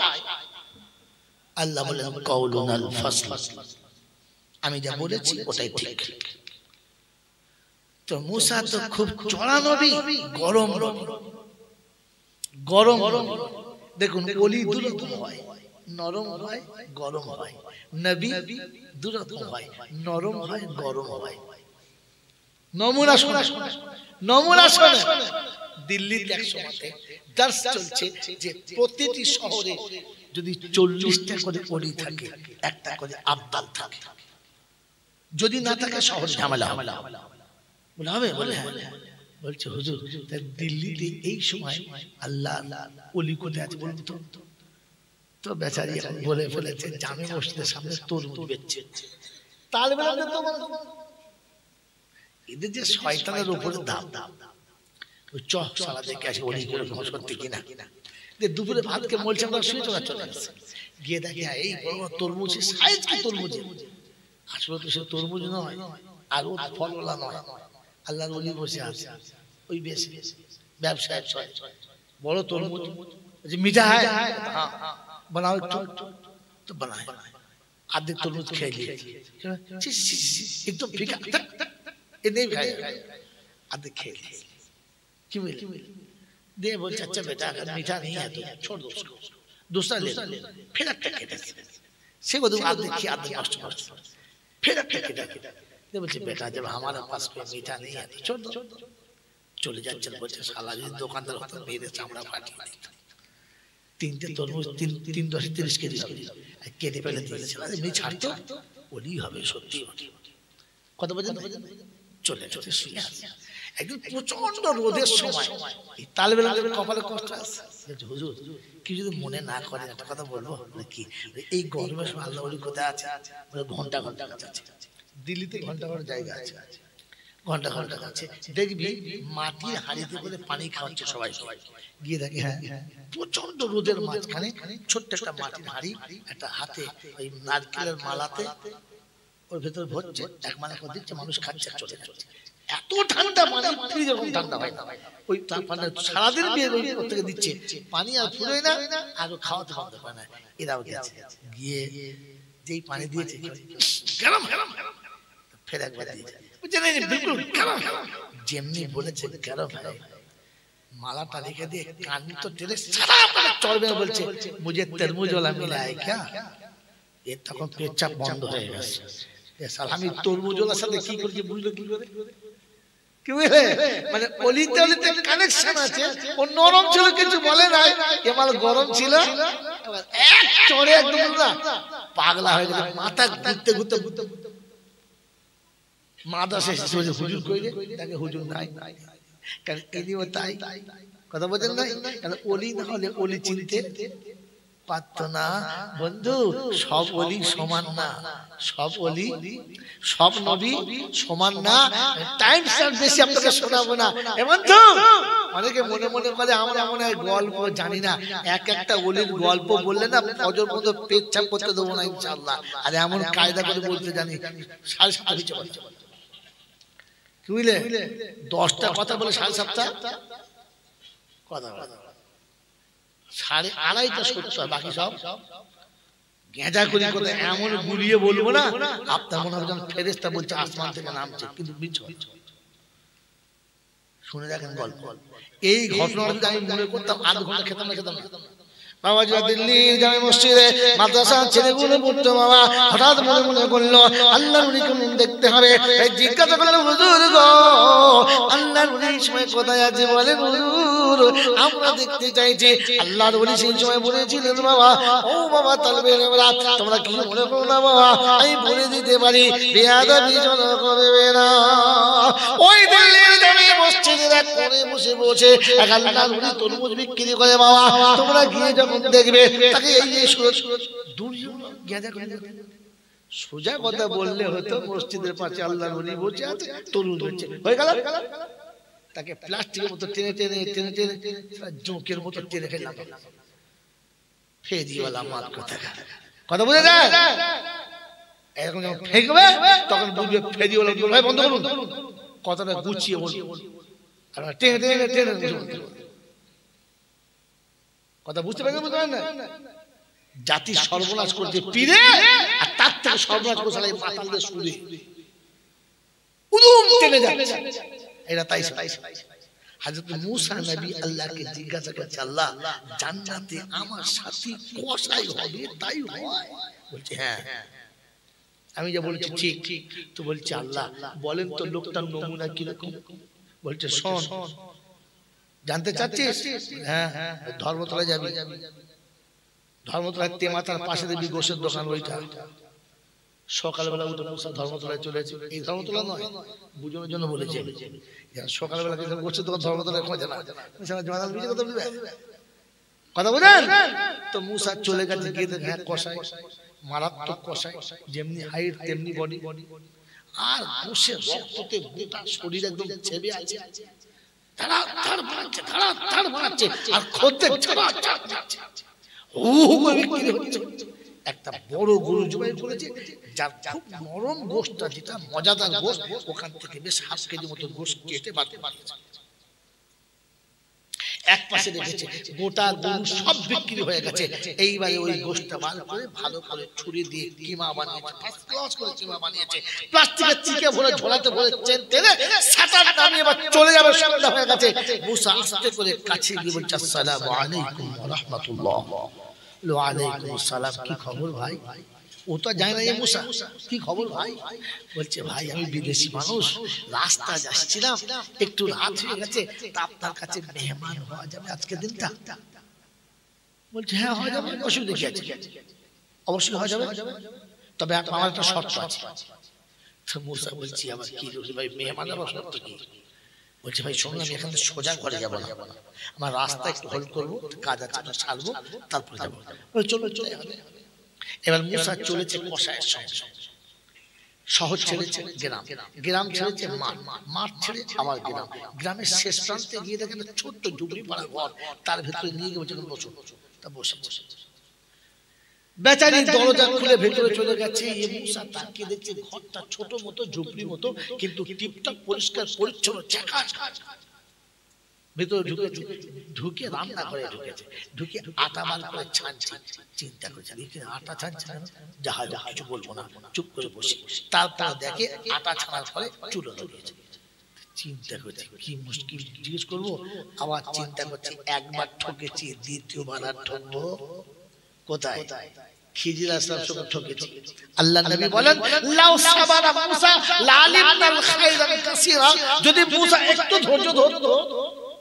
আল্লাহ বলেন, কাউলুন আল ফাসল, আমি যা বলেছি ওটাই ঠিক। তো মুসা তো খুব চড়া নবী, গরম গরম। দেখুন ওলি দুরকম হয়, নরম হয়, গরম হয়। নবী দুরকম হয়, নরম হয়, গরম হয়। নমুনা শোনা, নমুনা শোনা। দিল্লিতে এক সময়তে দার্স চলছে যে প্রতিটি শহরে যদি 40টা করে ওলি থাকে, একটা করে আব্দাল থাকে, যদি না থাকে শহর ঝামেলা হবে। বলে হবে? বলে বলছে হুজুর, দিল্লিতে এই সময় আল্লাহ ওলি কোথায় আছে বলুন তো? তো বেচারি বলে ফেলেছে জামে মসজিদের সামনে তরমুজ বেচছে। এদের যে শয়তানের উপরে দাম, চক সালা দেখে আসে ওলি করে সত্যি কিনা। দুপুরে ভাতকে বলছে আমরা শুয়ে চলে আসছে, গিয়ে দেখে এই তরমুজ সাইজ কি তরমুজ, আসলে তো সে তরমুজ নয়, আর ও ফলওয়ালা নয়। আল্লাহর ওলি বসে আছে, ওই বেশ ব্যবসায় বড় তরমুজ মিঠা হয়, बनाओ तो बनाए आधे तरबूज खेल लिए एकदम फीका ये नहीं खाएगा आधे खेल क्यों दे बोल चाचा बेटा अगर मीठा नहीं है तो छोड़ दो उसको दूसरा ले फिर से वो आधे खी आधे नष्ट कर फिर दे बोलते बेटा जब हमारे पास कोई मीठा नहीं है तो छोड़ दो चले जा चल बोलते साला जी दुकानदार होता मेरे चामड़ा फाटी तीनटे तरबूज तीन 10-30 কেজি কেটে ফেলে দিয়েছে আমি ছাড়তো ওলি হবে সত্যি কত বাজে চলে যেতে শুয়ে আছে একদিন প্রচন্ড রোদের সময় এই তালবেলা কপালে কষ্ট আছে হুজুর কি যদি মনে না করেন একটা কথা বলবো কি এই গরমের সময় আল্লাহ ওলি কোথায় আছে ঘন্টা ঘন্টা আছে দিল্লিতে ঘন্টা ঘন্টা জায়গা আছে ঘন্টা ঘন্টা আছে দেখবি মাটির হাড়িতে করে পানি খাওয়াচ্ছে সবাই গিয়ে দেখে হ্যাঁ প্রচন্ড রোদের মাঝখানে ছোট্ট একটা মাটির হাড়ি একটা হাতে ওই নারকেলের মালাতে ওর ভেতর ভরছে এক মালা করে দিচ্ছে মানুষ খাচ্ছে চলে যাচ্ছে এত ঠান্ডা পানি ফ্রিজ এরকম ঠান্ডা হয় না ওই পানি সারাদিন বিয়ে থেকে দিচ্ছে পানি আর ফুরোয় না আর খাওয়াতে বন্ধ করে না এরাও গেছে গিয়ে যেই পানি দিয়েছে গরম ফের একবার দিয়েছে बिल्कुल जेमनी बोलेছে गरम है मालाটা রেখে দিয়ে কান তো টেনে সারা করে চড়বে বলছে मुझे तरबूज वाला मिला है क्या ये তখন পেচ্ছাপ বন্ধ হয়ে গেছে এ সালামি তরমুজ ওয়ালার সাথে কি করছে বুঝলো কি করে কি বলে মানে অলিতে অলিতে কানেকশন আছে ও নরম ছিল কিছু বলে নাই এ মাল গরম ছিল এক চড়ে একদম না পাগলা হয়ে গেল মাথা ঘুরতে ঘুরতে মাদ্রাসা শেষ হয়ে হুজুর কইলে তাকে হুজুর নাই কারণ ইনিও তাই কথা বলেন না কারণ ওলি না হলে ওলি চিনতে পারত না বন্ধু সব ওলি সমান না সব ওলি সব নবী সমান না টাইম স্যার বেশি আপনাকে শোনাবো না এমন তো অনেকে মনে মনে করে আমরা মনে হয় গল্প জানি না এক একটা ওলির গল্প বললে না ফজর পর্যন্ত পেচ্ছাপ করতে দেবো না ইনশাআল্লাহ আর এমন কায়দা করে বলতে জানি 7:30 বলে বুঝলে 10টা কথা বলে 7:30 কথা বলে 2:30টা সত্য বাকি সব গেঁজা করে কথা এমন গুলিয়ে বলবো না আপনার মনে হবে যেন ফেরেশতা বলছে আসমান থেকে নামছে কিন্তু মিথ্যা শুনে দেখেন গল্প এই ঘটনাটা আমি মনে করতাম আধ ঘন্টা খেতাম না বাবা যা দিল্লি জামে মসজিদে মাদ্রাসা ছেলেগুলো পড়তো বাবা হঠাৎ মনে করলো আল্লাহর ওলি কেমন দেখতে হবে জিজ্ঞাসা করলেন হুজুর গো আল্লাহর ওলি সময় কোথায় আছে বলেন হুজুর আমরা দেখতে চাইছি আল্লাহর ওলি সেই সময় বলেছিলেন বাবা ও বাবা তালবে তোমরা কি মনে করো না বাবা আমি বলে দিতে পারি বেয়াদবি যেন করবে না ওই দিল্লির জামে মসজিদের এক কোণে বসে আল্লাহর ওলি তরমুজ বিক্রি করে বাবা তোমরা গিয়ে দেখবে তাকে এই সোজা কথা বললে হতো মসজিদের পাশে আল্লাহর ওলি বসে আছে তরুণ হচ্ছে হয়ে গেল তাকে প্লাস্টিকের মতো টেনে টেনে টেনে টেনে জোঁকের মতো টেনে ফেললাম ফেরিওয়ালা মাল কথা বুঝে যায় এরকম যখন ফেঁকবে তখন বুঝবে ফেরিওয়ালা ভাই বন্ধ করুন কথাটা গুছিয়ে বলুন টেনে টেনে টেনে কথা বুঝতে পারছেন না জাতি সর্বনাশ করতে পীরে আর তার থেকে সর্বনাশ করছে এই মাতালদের সুরে উদুম টেনে যাচ্ছে এরা তাই হযরত মূসা নবী আল্লাহকে জিজ্ঞাসা করছে আল্লাহ জান্নাতে আমার সাথী কসাই হবে তাই হয় বলছে হ্যাঁ আমি যা বলছি ঠিক তো বলছে আল্লাহ বলেন তো লোকটার নমুনা কি রকম বলছে শোন জানতে চাচ্ছিস হ্যাঁ ধর্মতলা যাবি ধর্মতলায় তেমাতার পাশে দেখবি গোশের দোকান ওইটা সকালবেলা উঠে মুসা ধর্মতলায় চলেছে এই ধর্মতলা নয় বুঝানোর জন্য বলেছে সকালবেলা গোশের দোকান ধর্মতলায় খোঁজে না কথা বুঝেন তো মুসা চলে গেছে গিয়ে দেখে হ্যাঁ কষাই মারাত্মক কষাই যেমনি হাইট তেমনি বডি আর গোশের রক্ততে গোটা শরীর একদম ছেবে আছে একটা বড় গরু জবাই করেছে যার খুব নরম গোশতটা যেটা মজাদার গোশ ওখান থেকে বেশ 1/2 কেজি মতো গোশ কেটে বার করেছে এক পাশে রেখেছে, গোটা গরু সব বিক্রি হয়ে গেছে। এইবারে ওই গোশটা বার করে ভালো করে ছুরি দিয়ে কিমা বানিয়েছে, ফার্স্ট ক্লাস করে কিমা বানিয়েছে, প্লাস্টিকের চিকে ভরে ঝোলাতে ভরে টেনে সাটার নামিয়ে এবার চলে যাবে, সন্ধ্যা হয়ে গেছে। মুসা আস্তে করে কাছে গিয়ে বলছে, আসসালামু আলাইকুম ওয়া রাহমাতুল্লাহ। ওয়া আলাইকুম আসসালাম, কি খবর ভাই? ও তো জানে না যে মুসা, কি খবর ভাই? বলছে, ভাই আমি বিদেশি মানুষ, রাস্তা যাচ্ছিলাম, একটু রাত হয়ে গেছে, আপনার কাছে মেহমান হওয়া যাবে আজকে দিনটা? বলছে, হ্যাঁ হওয়া যাবে, অসুবিধা কি আছে? অবশ্যই হওয়া যাবে, তবে আমার একটা শর্ত আছে। তো মুসা বলছি, আমার কি ভাই মেহমানের শর্ত কি? বলছে, ভাই শোনো, আমি এখান থেকে সোজা ঘরে যাবো না, আমার রাস্তা একটু হোল্ড করবো, কাজ আছে ছাড়বো, তারপরে যাবো। চলো চলে যাবে। এবার মুসা চলেছে কসাইয়ের সঙ্গে, শহর ছেড়েছে গ্রাম, গ্রাম ছেড়েছে মাঠ, মাঠ ছেড়ে আবার গ্রাম, গ্রামের শেষ প্রান্তে গিয়ে দেখেন ছোট্ট ঝুপড়ি পাড়া ঘর, তার ভেতরে নিয়ে গিয়ে বলছে, বসো। তা বসে বেচারি দরজা খুলে ভেতরে চলে গেছে। মুসা তাকিয়ে দেখছে ঘরটা ছোট মতো, ঝুপড়ি মতো, কিন্তু টিপটপ পরিষ্কার পরিচ্ছন্ন, ভেতরে ঢুকে রান্না করে ঢুকেছে, ঢুকে আটা বার করে ছানছে। চিন্তা করছে, আটা ছানছে, যাহা কিছু বলবো না, চুপ করে বসে। তারপর দেখে আটা ছানার পরে চুলো ধরিয়েছে। চিন্তা করছে কি মুশকিল, জিজ্ঞেস করবো? আবার চিন্তা করছে, একবার ঠকেছি, দ্বিতীয়বার আর ঠকবো কোথায়? খিজির আলাইহিস সালাম ঠকেছি। আল্লাহ নবী বলেন, লাউ সাবারা মুসা লালিমনাল খায়রান কাসীরা, যদি মুসা একটু ধৈর্য ধরতো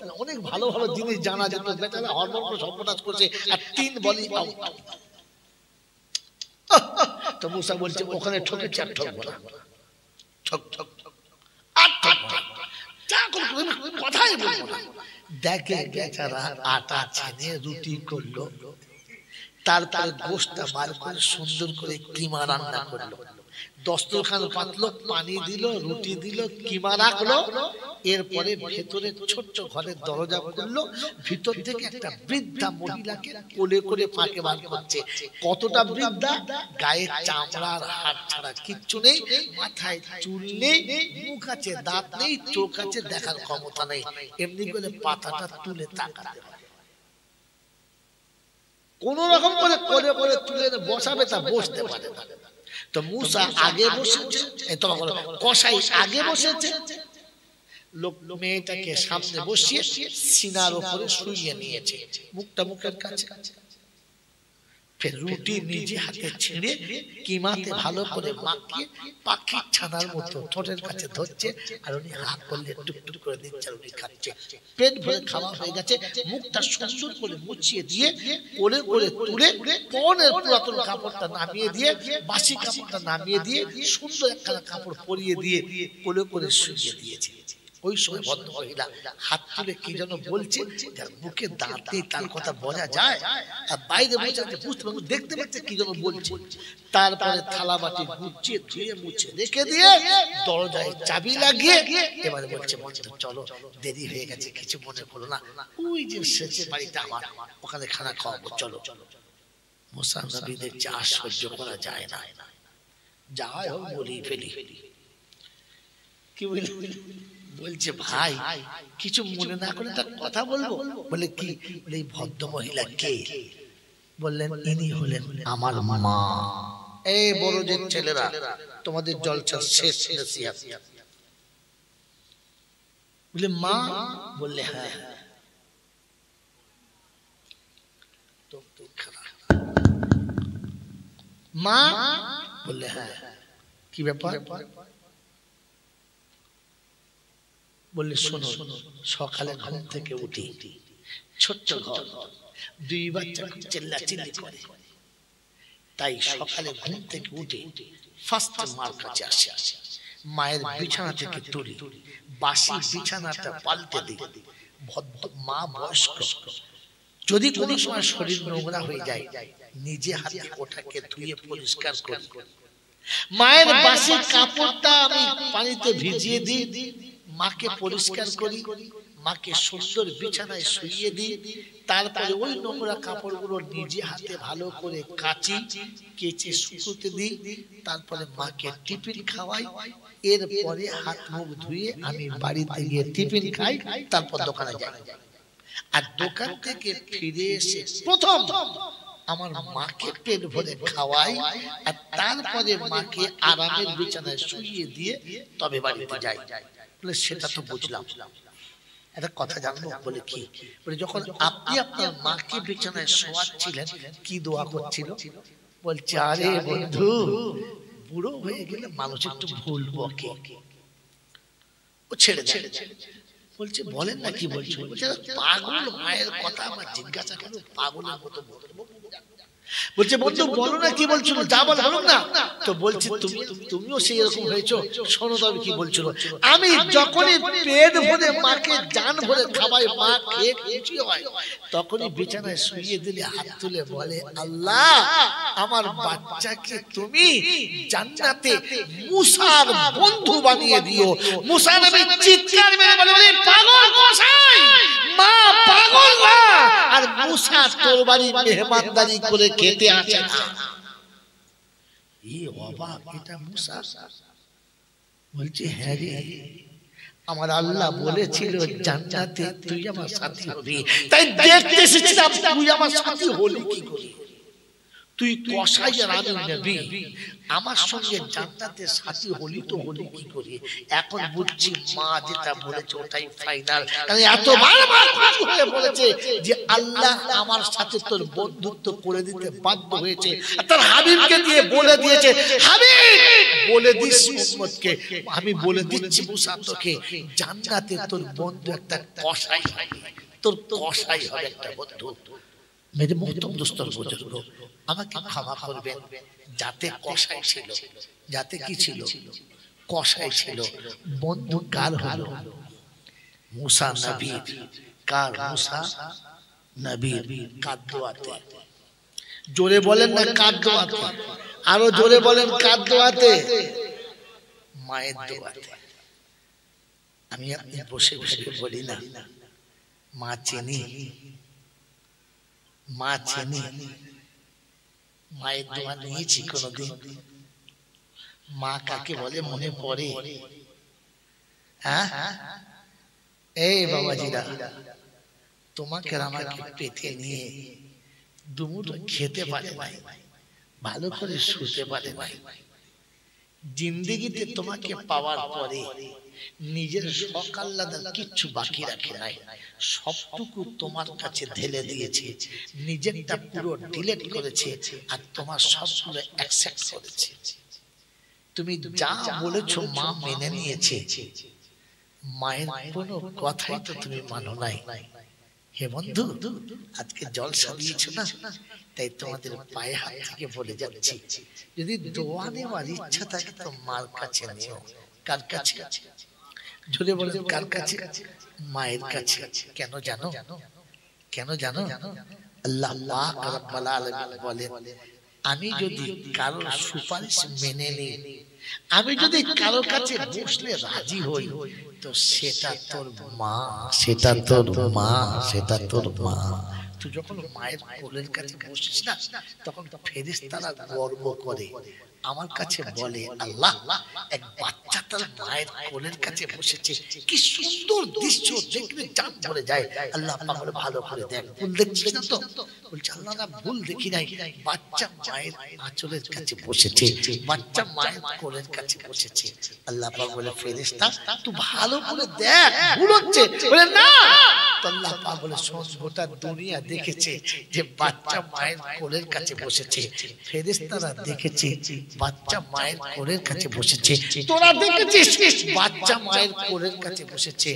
তাহলে অনেক ভালো ভালো জিনিস জানা যেত। বেচারা হরমর করে সর্বনাশ করছে, আর 3 বলি আউট। তো মুসা বলছে, ওখানে ঠকেছি, আর ঠকবো না, ঠক আর ঠকবো না, যা করবো কথাই বলবো না। দেখে বেচারা আটা ছেনে রুটি করলো, তারপরে গোশটা বার করে সুন্দর করে কিমা রান্না করলো, দস্তরখান পাতলো, পানি দিল, রুটি দিল, কিমা রাখলো। এরপরে ভেতরে ছোট্ট ঘরের দরজা খুললো, ভিতর থেকে একটা বৃদ্ধা মহিলাকে কোলে করে ফাঁকে বার করছে। কতটা বৃদ্ধা? গায়ে চামড়ার হাড় ছাড়া কিচ্ছু নেই, মাথায় চুল নেই, মুখ আছে, দাঁত নেই, চোখ আছে, দেখার ক্ষমতা নেই, এমনি করে পাতাটা তুলে তাকাতে হয়। কোন রকম করে করে করে তুলে বসাবে, তা বসতে পারে না। তো মুসা আগে বসেছে, কসাই আগে বসেছে, লোক মেয়েটাকে সামনে বসিয়ে সিনার উপরে শুইয়ে নিয়েছে, মুখটা মুখের কাছে। ফের রুটি নিজে হাতে ছেড়ে কিমাতে ভালো করে মাখিয়ে পাখির ছানার মতো ঠোঁটের কাছে ধরছে, আর উনি হাত করলে টুকটুক করে দিচ্ছে, আর উনি খাচ্ছে। পেট ভরে খাওয়া হয়ে গেছে, মুখটা সুন্দর করে মুছিয়ে দিয়ে কোলে করে তুলে পরনের পুরাতন কাপড়টা নামিয়ে দিয়ে, বাসি কাপড়টা নামিয়ে দিয়ে, সুন্দর একখানা কাপড় পরিয়ে দিয়ে কোলে করে শুইয়ে দিয়েছে। ওই সময় ভদ্র মহিলা হাত তুলে কি যেন বলছে, তার মুখে দাঁত নেই, তার কথা বোঝা যায়, আর বাইরে বসে বুঝতে পারবো, দেখতে পাচ্ছে কি যেন বলছে। তারপরে থালা বাটি গুছিয়ে ধুয়ে মুছে রেখে দিয়ে দরজায় চাবি লাগিয়ে এবারে বলছে, চলো দেরি হয়ে গেছে, কিছু মনে করো না, ওই যে শেষের বাড়িটা আমার, ওখানে খানা খাওয়াবো, চলো। মুসা নবী দেখছে আর সহ্য করা যায় না, যাই হোক বলি ফেলি। কি বলি? বলছে, ভাই কিছু মনে না করে তার কথা বলবো। বলে, কি? এই ভদ্র মহিলা কে? বললেন, ইনি হলেন আমার মা। এই বড় যে ছেলেরা, তোমাদের জলসার শেষ নসিহত। বলে, মা? বললে, হ্যাঁ। মা? বললে, হ্যাঁ। কি ব্যাপার? বললে, শোনো, সকালে ঘুম থেকে উঠি, ছোট্ট ঘর, 2 বাচ্চা চিল্লাচিল্লি করে, তাই সকালে ঘুম থেকে উঠে ফার্স্ট মার কাছে আসে, মায়ের বিছানা থেকে তুলি, বাসি বিছানাটা পাল্টে দিই। মা বয়স্ক, যদি কোনো সময় শরীর নোংরা হয়ে যায়, নিজে হাতে ওটাকে ধুয়ে পরিষ্কার করি। মায়ের বাসি কাপড়টা আমি পানিতে ভিজিয়ে দিই, মাকে পরিষ্কার করি, মাকে সুন্দর বিছানায় শুইয়ে দিই। তারপরে ওই নোংরা কাপড়গুলো নিজে হাতে ভালো করে কাচি, কেচে শুকোতে দিই। তারপরে মাকে টিফিন খাওয়াই। এরপরে হাত মুখ ধুয়ে আমি বাড়িতে গিয়ে টিফিন খাই, তারপর দোকানে যাই। আর দোকান থেকে ফিরে এসে প্রথম আমার মাকে পেট ভরে খাওয়াই, আর তারপরে মাকে আরামের বিছানায় শুইয়ে দিয়ে তবে বাড়িতে যাই। বলে সেটা তো বুঝলাম, একটা কথা জানবো। বলে কি? বলে যখন আপনি আপনার মাকে বিছানায় শোয়াচ্ছিলেন কি দোয়া করছিল? বলছে আরে বন্ধু, বুড়ো হয়ে গেলে মানুষ একটু ভুল বকে, ও ছেড়ে ছেড়ে। বলছে বলেন না কি বলছো? বলছে পাগল মায়ের কথা আমার জিজ্ঞাসা করো, পাগলের মতো বলবো। বলছে বন্ধু বলো না কি বলছিল, যা বলো না। তো বলছে তুমিও সেই রকম হয়েছো, শোনো তবে কি বলছিল। আমি যখনই পেট ভরে মাকে জান ভরে খাওয়াই, মা খেয়ে খুশি হয়, তখনই বিছানায় শুইয়ে দিলে হাত তুলে বলে আল্লাহ আমার বাচ্চাকে তুমি জান্নাতে মুসার বন্ধু বানিয়ে দিও। মুসা নবী চিৎকার মেরে বলে পাগল গোসাই, মা পাগল মা, আর মুসা তোর বাড়ি মেহমানদারি করে খেতে আসে না। এই অবাক, এটা মুসা? বলছে হ্যাঁ রে, আমার আল্লাহ বলেছিল জান্নাতে তুই আমার সাথী হবি, তাই দেখতে এসেছিলাম তুই আমার সাথী হলি কি করে? তুই কসাই আর আমি নবী, আমার সঙ্গে জান্নাতে সাথী হলি তো হলি কি করে? এখন বুঝছি মা যেটা বলেছে ওটাই ফাইনাল। কারণ এতবার খুশি হয়ে বলেছে যে আল্লাহ আমার সাথে তোর বন্ধুত্ব করে দিতে বাধ্য হয়েছে, আর তার হাবিবকে দিয়ে বলে দিয়েছে হাবিব বলে দিস উম্মতকে, আমি বলে দিচ্ছি মুসা তোকে জান্নাতে তোর বন্ধু একটা কসাই হবে, তোর কসাই হবে একটা বন্ধু। মেরে মোহতরম দোস্তর বুজুর্গ, আমাকে ক্ষমা করবেন, যাতে কসাই ছিল, যাতে কি ছিল? কসাই ছিল। বন্ধু কার হলো? মুসা নবী। কার? মুসা নবীর। কার দোয়াতে? জোরে বলেন না কার দোয়াতে? আরো জোরে বলেন কার দোয়াতে? মায়ের দোয়াতে। আমি আপনি বসে বসে বলি না মা চিনি, মা চিনি। মায়ের দোয়া নিয়েছি কোনদিন? মা কাকে বলে মনে পড়ে? হ্যাঁ এই বাবাজিরা, তোমাকে আমাকে পেটে নিয়ে দুমুঠো খেতে পারে নাই, ভালো করে শুতে পারে নাই। জিন্দেগিতে তোমাকে পাওয়ার পরে নিজের শখ আহ্লাদ কিচ্ছু বাকি রাখে নাই, সবটুকু তোমার কাছে ঢেলে দিয়েছে, নিজেরটা পুরো ডিলিট করেছে, আর তোমার সবগুলো অ্যাকসেপ্ট করেছে। তুমি যা বলেছো মা মেনে নিয়েছে, মায়ের কোনো কথাই তো তুমি মানো নাই। হে বন্ধু, আজকে জলসা দিয়েছো না, তাই তোমাদের পায়ে হাত থেকে বলে যাচ্ছি, যদি দোয়া নেওয়ার ইচ্ছা থাকে তো মার কাছে নিও। কার কাছে? জোরে বলে কার কাছে? মায়ের কাছে। কেন জানো? কেন জানো? আল্লাহ পাক রব্বুল আলামিন বলেন, আমি যদি কারোর সুপারিশ মেনে নিই, আমি যদি কারোর কাছে বসলে রাজি হই, তো সেটা তোর মা, সেটা তোর মা, সেটা তোর মা। তুই যখন মায়ের কোলের কাছে বসিস না, তখন ফেরেশতারা গর্ব করে, আমার কাছে বলে আল্লাহ এক বাচ্চা তার মায়ের কোলের কাছে বসেছে, কি সুন্দর দৃশ্য দেখলে জান ভরে যায়। আল্লাহ পাক বলে ভালো করে দেখ, ভুল দেখছিস না তো? বলছে আল্লাহ না ভুল দেখি নাই, বাচ্চা মায়ের আঁচলের কাছে বসেছে, বাচ্চা মায়ের কোলের কাছে বসেছে। আল্লাহ পাক বলে ফেরেশতা তুই ভালো করে দেখ, ভুল হচ্ছে। বলে না, আল্লাহ পাক বলে শোন, গোটা দুনিয়া দেখেছে যে বাচ্চা মায়ের কোলের কাছে বসেছে, ফেরেশতারা দেখেছে বাচ্চা মায়ের কোলের কাছে বসেছে, তোরা দেখেছিস বাচ্চা মায়ের কোলের কাছে বসেছে।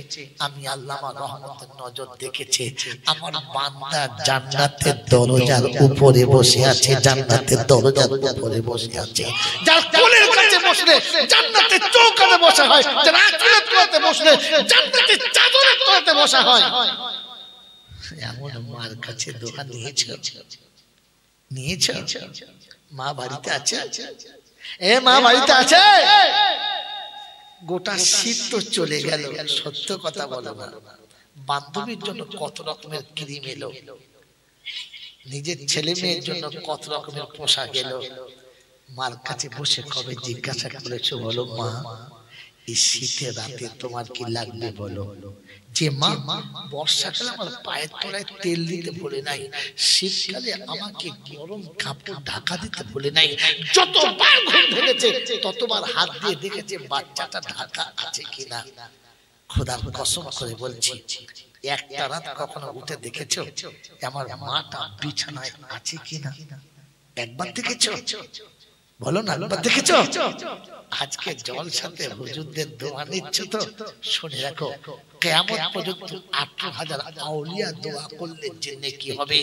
আমি আল্লাহ রহমতের নজর দেখেছে, আমার বান্দা জান্নাতের দরজার উপরে বসে আছে, জান্নাতের দরজার উপরে বসে আছে। যার কোলের কাছে বসলে জান্নাতের চৌকাঠে বসা হয়, যার আঁচলের তলাতে বসলে জান্নাতের চাদরের তলাতে বসা হয়। এমন মার কাছে দোয়া নিয়েছো? নিয়েছো? মা বাড়িতে আছে? এ মা বাড়িতে আছে? গোটা শীত তো চলে গেল, সত্য কথা বলো না, বান্ধবীর জন্য কত রকমের ক্রিম এলো, নিজের ছেলে মেয়ের জন্য কত রকমের পোশাক এলো। মার কাছে বসে কবে জিজ্ঞাসা করেছো বলো মা এই শীতের রাতে তোমার কি লাগবে বলো? যে মা বর্ষাকালে আমার পায়ের তলায় তেল দিতে বলে নাই, শীতকালে আমাকে গরম কাপড় ঢাকা দিতে বলে নাই, যতবার ঘুম ভেঙেছে ততবার হাত দিয়ে দেখেছে বাচ্চাটা ঢাকা আছে কিনা। খোদার কসম করে বলছি, একটা রাত কখনো উঠে দেখেছো আমার মাটা বিছানায় আছে কিনা? একবার দেখেছো? বলো না, একবার দেখেছো? আজকে জলসাতে হুজুরদের দোয়া নিচ্ছ তো শুনে রাখো, কিয়ামত পর্যন্ত 18,000 আউলিয়া দোয়া করলে জেনে কি হবে।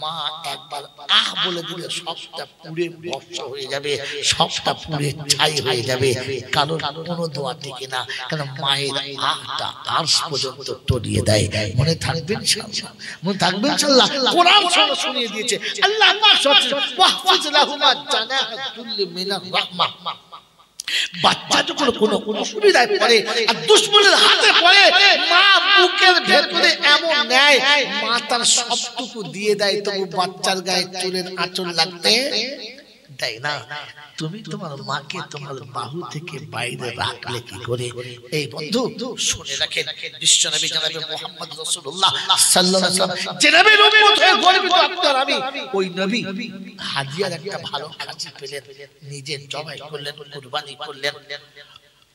মা একবার আহ বলে দিলে সবটা পুড়ে ভস্ম হয়ে যাবে, সবটা পুড়ে ছাই হয়ে যাবে, কারণ কোনো দোয়া টিকে না, কারণ মায়ের আহটা আরশ পর্যন্ত তলিয়ে দেয়। মনে থাকবেন ইনশাআল্লাহ, মনে থাকবেন ইনশাআল্লাহ। কোরআন শুনিয়ে দিয়েছে আল্লাহ পাক ওয়াহফিজ লাহুমা জানাহাতুল মিনার রাহমাহ। বাচ্চা যখন কোনো অসুবিধায় পড়ে আর দুশমনের হাতে পড়ে, মা বুকের ভেতরে এমন নেয়, মা তার সবটুকু দিয়ে দেয়, তবু বাচ্চার গায়ে চুলের আঁচল লাগতে দেয় না। তুমি তোমার মাকে তোমার বাহু থেকে বাইরে রাখলে কি করে? এই বন্ধু শুনে রাখেন, বিশ্বনবী জনাবে মুহাম্মদ রাসূলুল্লাহ সাল্লাল্লাহু আলাইহি ওয়াসাল্লাম যে নবীর উম্মত হয়ে গর্বিত আপনার আমি, ওই নবী হাদিয়ার একটা ভালো খাসি পেলেন, নিজে জবাই করলেন, কুরবানি করলেন,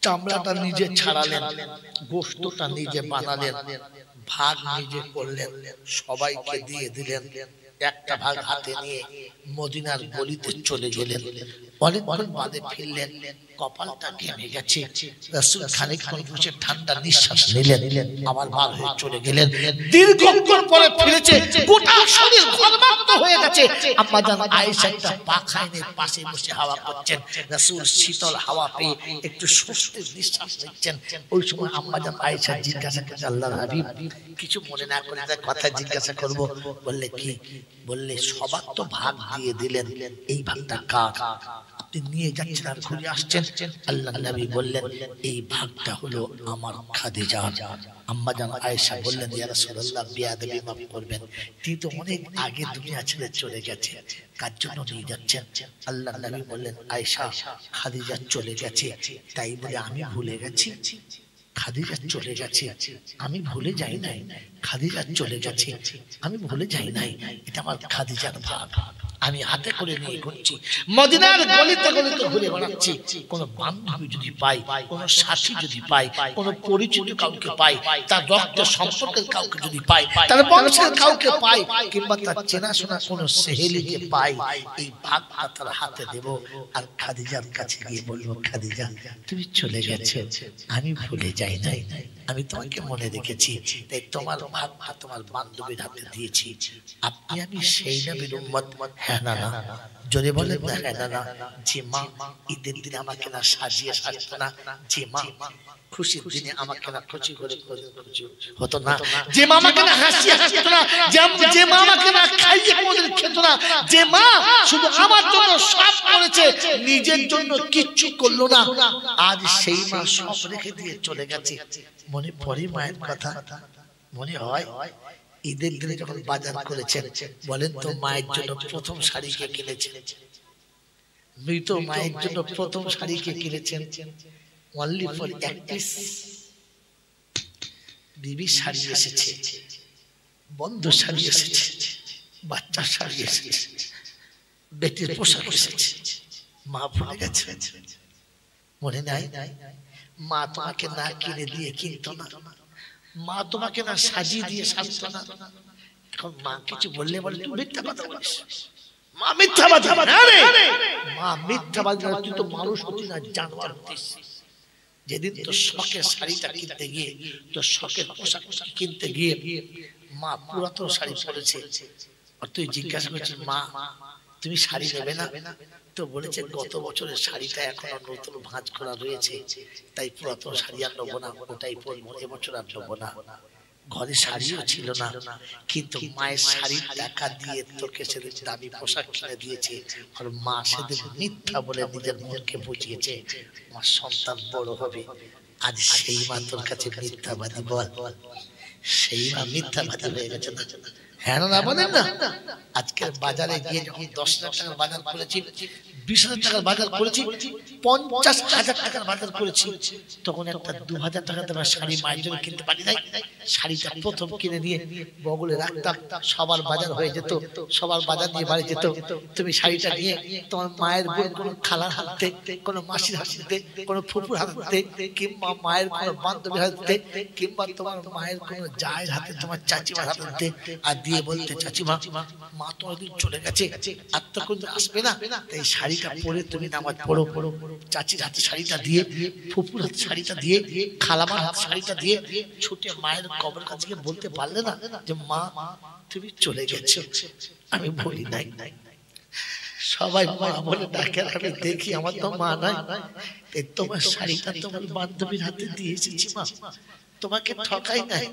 চামড়াটা নিজে ছাড়ালেন, গোশতটা নিজে বানালেন, ভাগ নিজে করলেন, সবাইকে দিয়ে দিলেন। একটা ভাগ হাতে নিয়ে মদিনার গলিতে চলে গেলেন। অনেকক্ষণ বাদে ফিরলেন, কপালটা ঘেমে গেছে। রাসূল খানিকক্ষণ বসে ঠান্ডা নিঃশ্বাস নিলেন, আবার বার হয়ে চলে গেলেন। দীর্ঘক্ষণ পরে ফিরেছে, গোটা শরীর ঘর্মাক্ত হয়ে গেছে। আম্মা জান আয়েশা একটা পাখাইনের পাশে বসে হাওয়া করছেন। রাসূল শীতল হাওয়া পেয়ে একটু স্বস্তির নিঃশ্বাস নিচ্ছেন। ওই সময় আম্মা জান আয়েশা জিজ্ঞাসা করছে, আল্লাহর হাবিব কিছু মনে না করে একটা কথা জিজ্ঞাসা করব? বললে কি? বললে সবার তো ভাগ দিয়ে দিলেন, এই ভাগটা কার? আপনি নিয়ে যাচ্ছেন আর ঘুরে আসছেন। আল্লাহ নবী বললেন, এই ভাগটা হলো আমার খাদিজা। আম্মা জান আয়েশা বললেন, ইয়া রাসূলুল্লাহ বিয়াদবি মাফ করবেন, তিনি তো অনেক আগে দুনিয়া ছেড়ে চলে গেছে, কার জন্য নিয়ে যাচ্ছেন? আল্লাহ নবী বললেন, আয়েশা খাদিজা চলে গেছে, তাই বলে আমি ভুলে গেছি? খাদিজা চলে গেছে, আমি ভুলে যাই নাই। খাদিজা চলে গেছে, আমি ভুলে যাই নাই। এটা আমার খাদিজার ভাগ, আমি হাতে করে নিয়ে ঘুরছি, মদিনার গলিতে গলিতে ঘুরে বেড়াচ্ছি। কোন বান্ধবী যদি পাই, কোন সাথী যদি পাই, কোন পরিচিত কাউকে পাই, তার রক্তের সম্পর্কের কাউকে যদি পাই, তার বংশের কাউকে পাই, কিংবা তার চেনাশোনা কোন সেহেলিকে পাই, এই ভাগটা তার হাতে দেব। আর খাদিজার কাছে গিয়ে বলবো, খাদিজা তুমি চলে গেছো, আমি ভুলে যাই নাই, আমি তোমাকে মনে রেখেছি, তাই তোমার ভাগটা তোমার বান্ধবীর হাতে দিয়েছি। আপনি আমি সেই নবীর উম্মত? হ্যাঁ না না? জোরে বলেন না হ্যাঁ না না? যে মা ঈদের দিনে আমাকে না সাজিয়ে সাজতো না, যে মা খুশির দিনে আমাকে না খুশি করে খুশি হতো না, যে মা আমাকে না হাসিয়ে হাসতো না, যে মা আমাকে না খাইয়ে কোনদিন খেত না, যে মা শুধু আমার জন্য সব করেছে, নিজের জন্য কিচ্ছু করলো না, আজ সেই মা সব রেখে দিয়ে চলে গেছে। মনে পড়ে মায়ের কথা? মনে হয়? ঈদের দিনে যখন বাজার করেছেন, বলেন তো মায়ের জন্য প্রথম শাড়ি কে কিনেছেন? মৃত মায়ের জন্য প্রথম শাড়ি কে কিনেছেন? অনলি ফর এক পিস বিবি শাড়ি এসেছে, বন্ধু শাড়ি এসেছে, বাচ্চা শাড়ি এসেছে, বেটির পোশাক এসেছে। মা ভুলে গেছে? মনে নাই? মা তোমাকে না কিনে দিয়ে কিনতো না, মা তোমাকে না সাজিয়ে দিয়ে সাজতো না। এখন মা কিছু বললে বলে তুই মিথ্যা কথা বলিস, মা মিথ্যাবাদী। মা মিথ্যাবাদী, তুই তো মানুষ হতি না, জানোয়ার হতিস। যেদিন তোর শখের শাড়িটা কিনতে গিয়ে, তোর শখের পোশাক কিনতে গিয়ে মা পুরাতন শাড়ি পরেছে, আর তুই জিজ্ঞাসা করছিস মা তুমি শাড়ি নেবে না? তো বলেছে গত বছরের শাড়িটা এখনো নতুন ভাঁজ করা রয়েছে, তাই পুরাতন শাড়ি আর নেবো না, ওটাই পরবো, এবছর আর নেবো না। ঘরে শাড়িও ছিল না, কিন্তু মায়ের শাড়ির টাকা দিয়ে তোকে সেদিন দামি পোশাক কিনে দিয়েছে। আর মা সেদিন মিথ্যা বলে নিজের মনকে বুঝিয়েছে আমার সন্তান বড় হবে। আজ সেই মা তোর কাছে মিথ্যাবাদী? বল, সেই মা মিথ্যাবাদী হয়ে গেছে না? হ্যাঁ না বলেন না? আজকের বাজারে গিয়ে যখন 10 লাখ টাকার বাজার করেছি, 20,000 টাকার বাজার করেছি, 50,000 টাকার বাজার করেছি, তখন একটা 2,000 টাকা দামের শাড়ি মায়ের জন্য কিনতে পারি নাই। শাড়িটা প্রথম কিনে নিয়ে বগলে রাখতাম, সবার বাজার হয়ে যেত, সবার বাজার নিয়ে বাড়ি যেত। তুমি শাড়িটা নিয়ে তোমার মায়ের কোনো খালার হাতে, কোনো মাসির হাতে, কোনো ফুফুর হাতে, কিংবা মায়ের কোনো বান্ধবীর হাতে, কিংবা তোমার মায়ের কোনো জায়ের হাতে, তোমার চাচিমার হাতে, আর দিয়ে বলতে, চাচিমা মা তো অনেকদিন চলে গেছে, আর তো কোন আসবে না, এই শাড়িটা পরে তুমি নামাজ পড়ো। চাচির হাতে শাড়িটা দিয়ে, ফুফুর হাতে শাড়িটা দিয়ে, খালামার হাতে শাড়িটা দিয়ে ছুটে মায়ের কবর কাছে বলতে পারলে না যে মা তুমি চলে গেছো, আমি বলি নাই। সবাই মা বলে ডাকে, আমি দেখি আমার তো মা নাই, তোমার শাড়িটা তোমার বান্ধবীর হাতে দিয়ে এসেছি মা, তোমাকে ঠকাই নাই,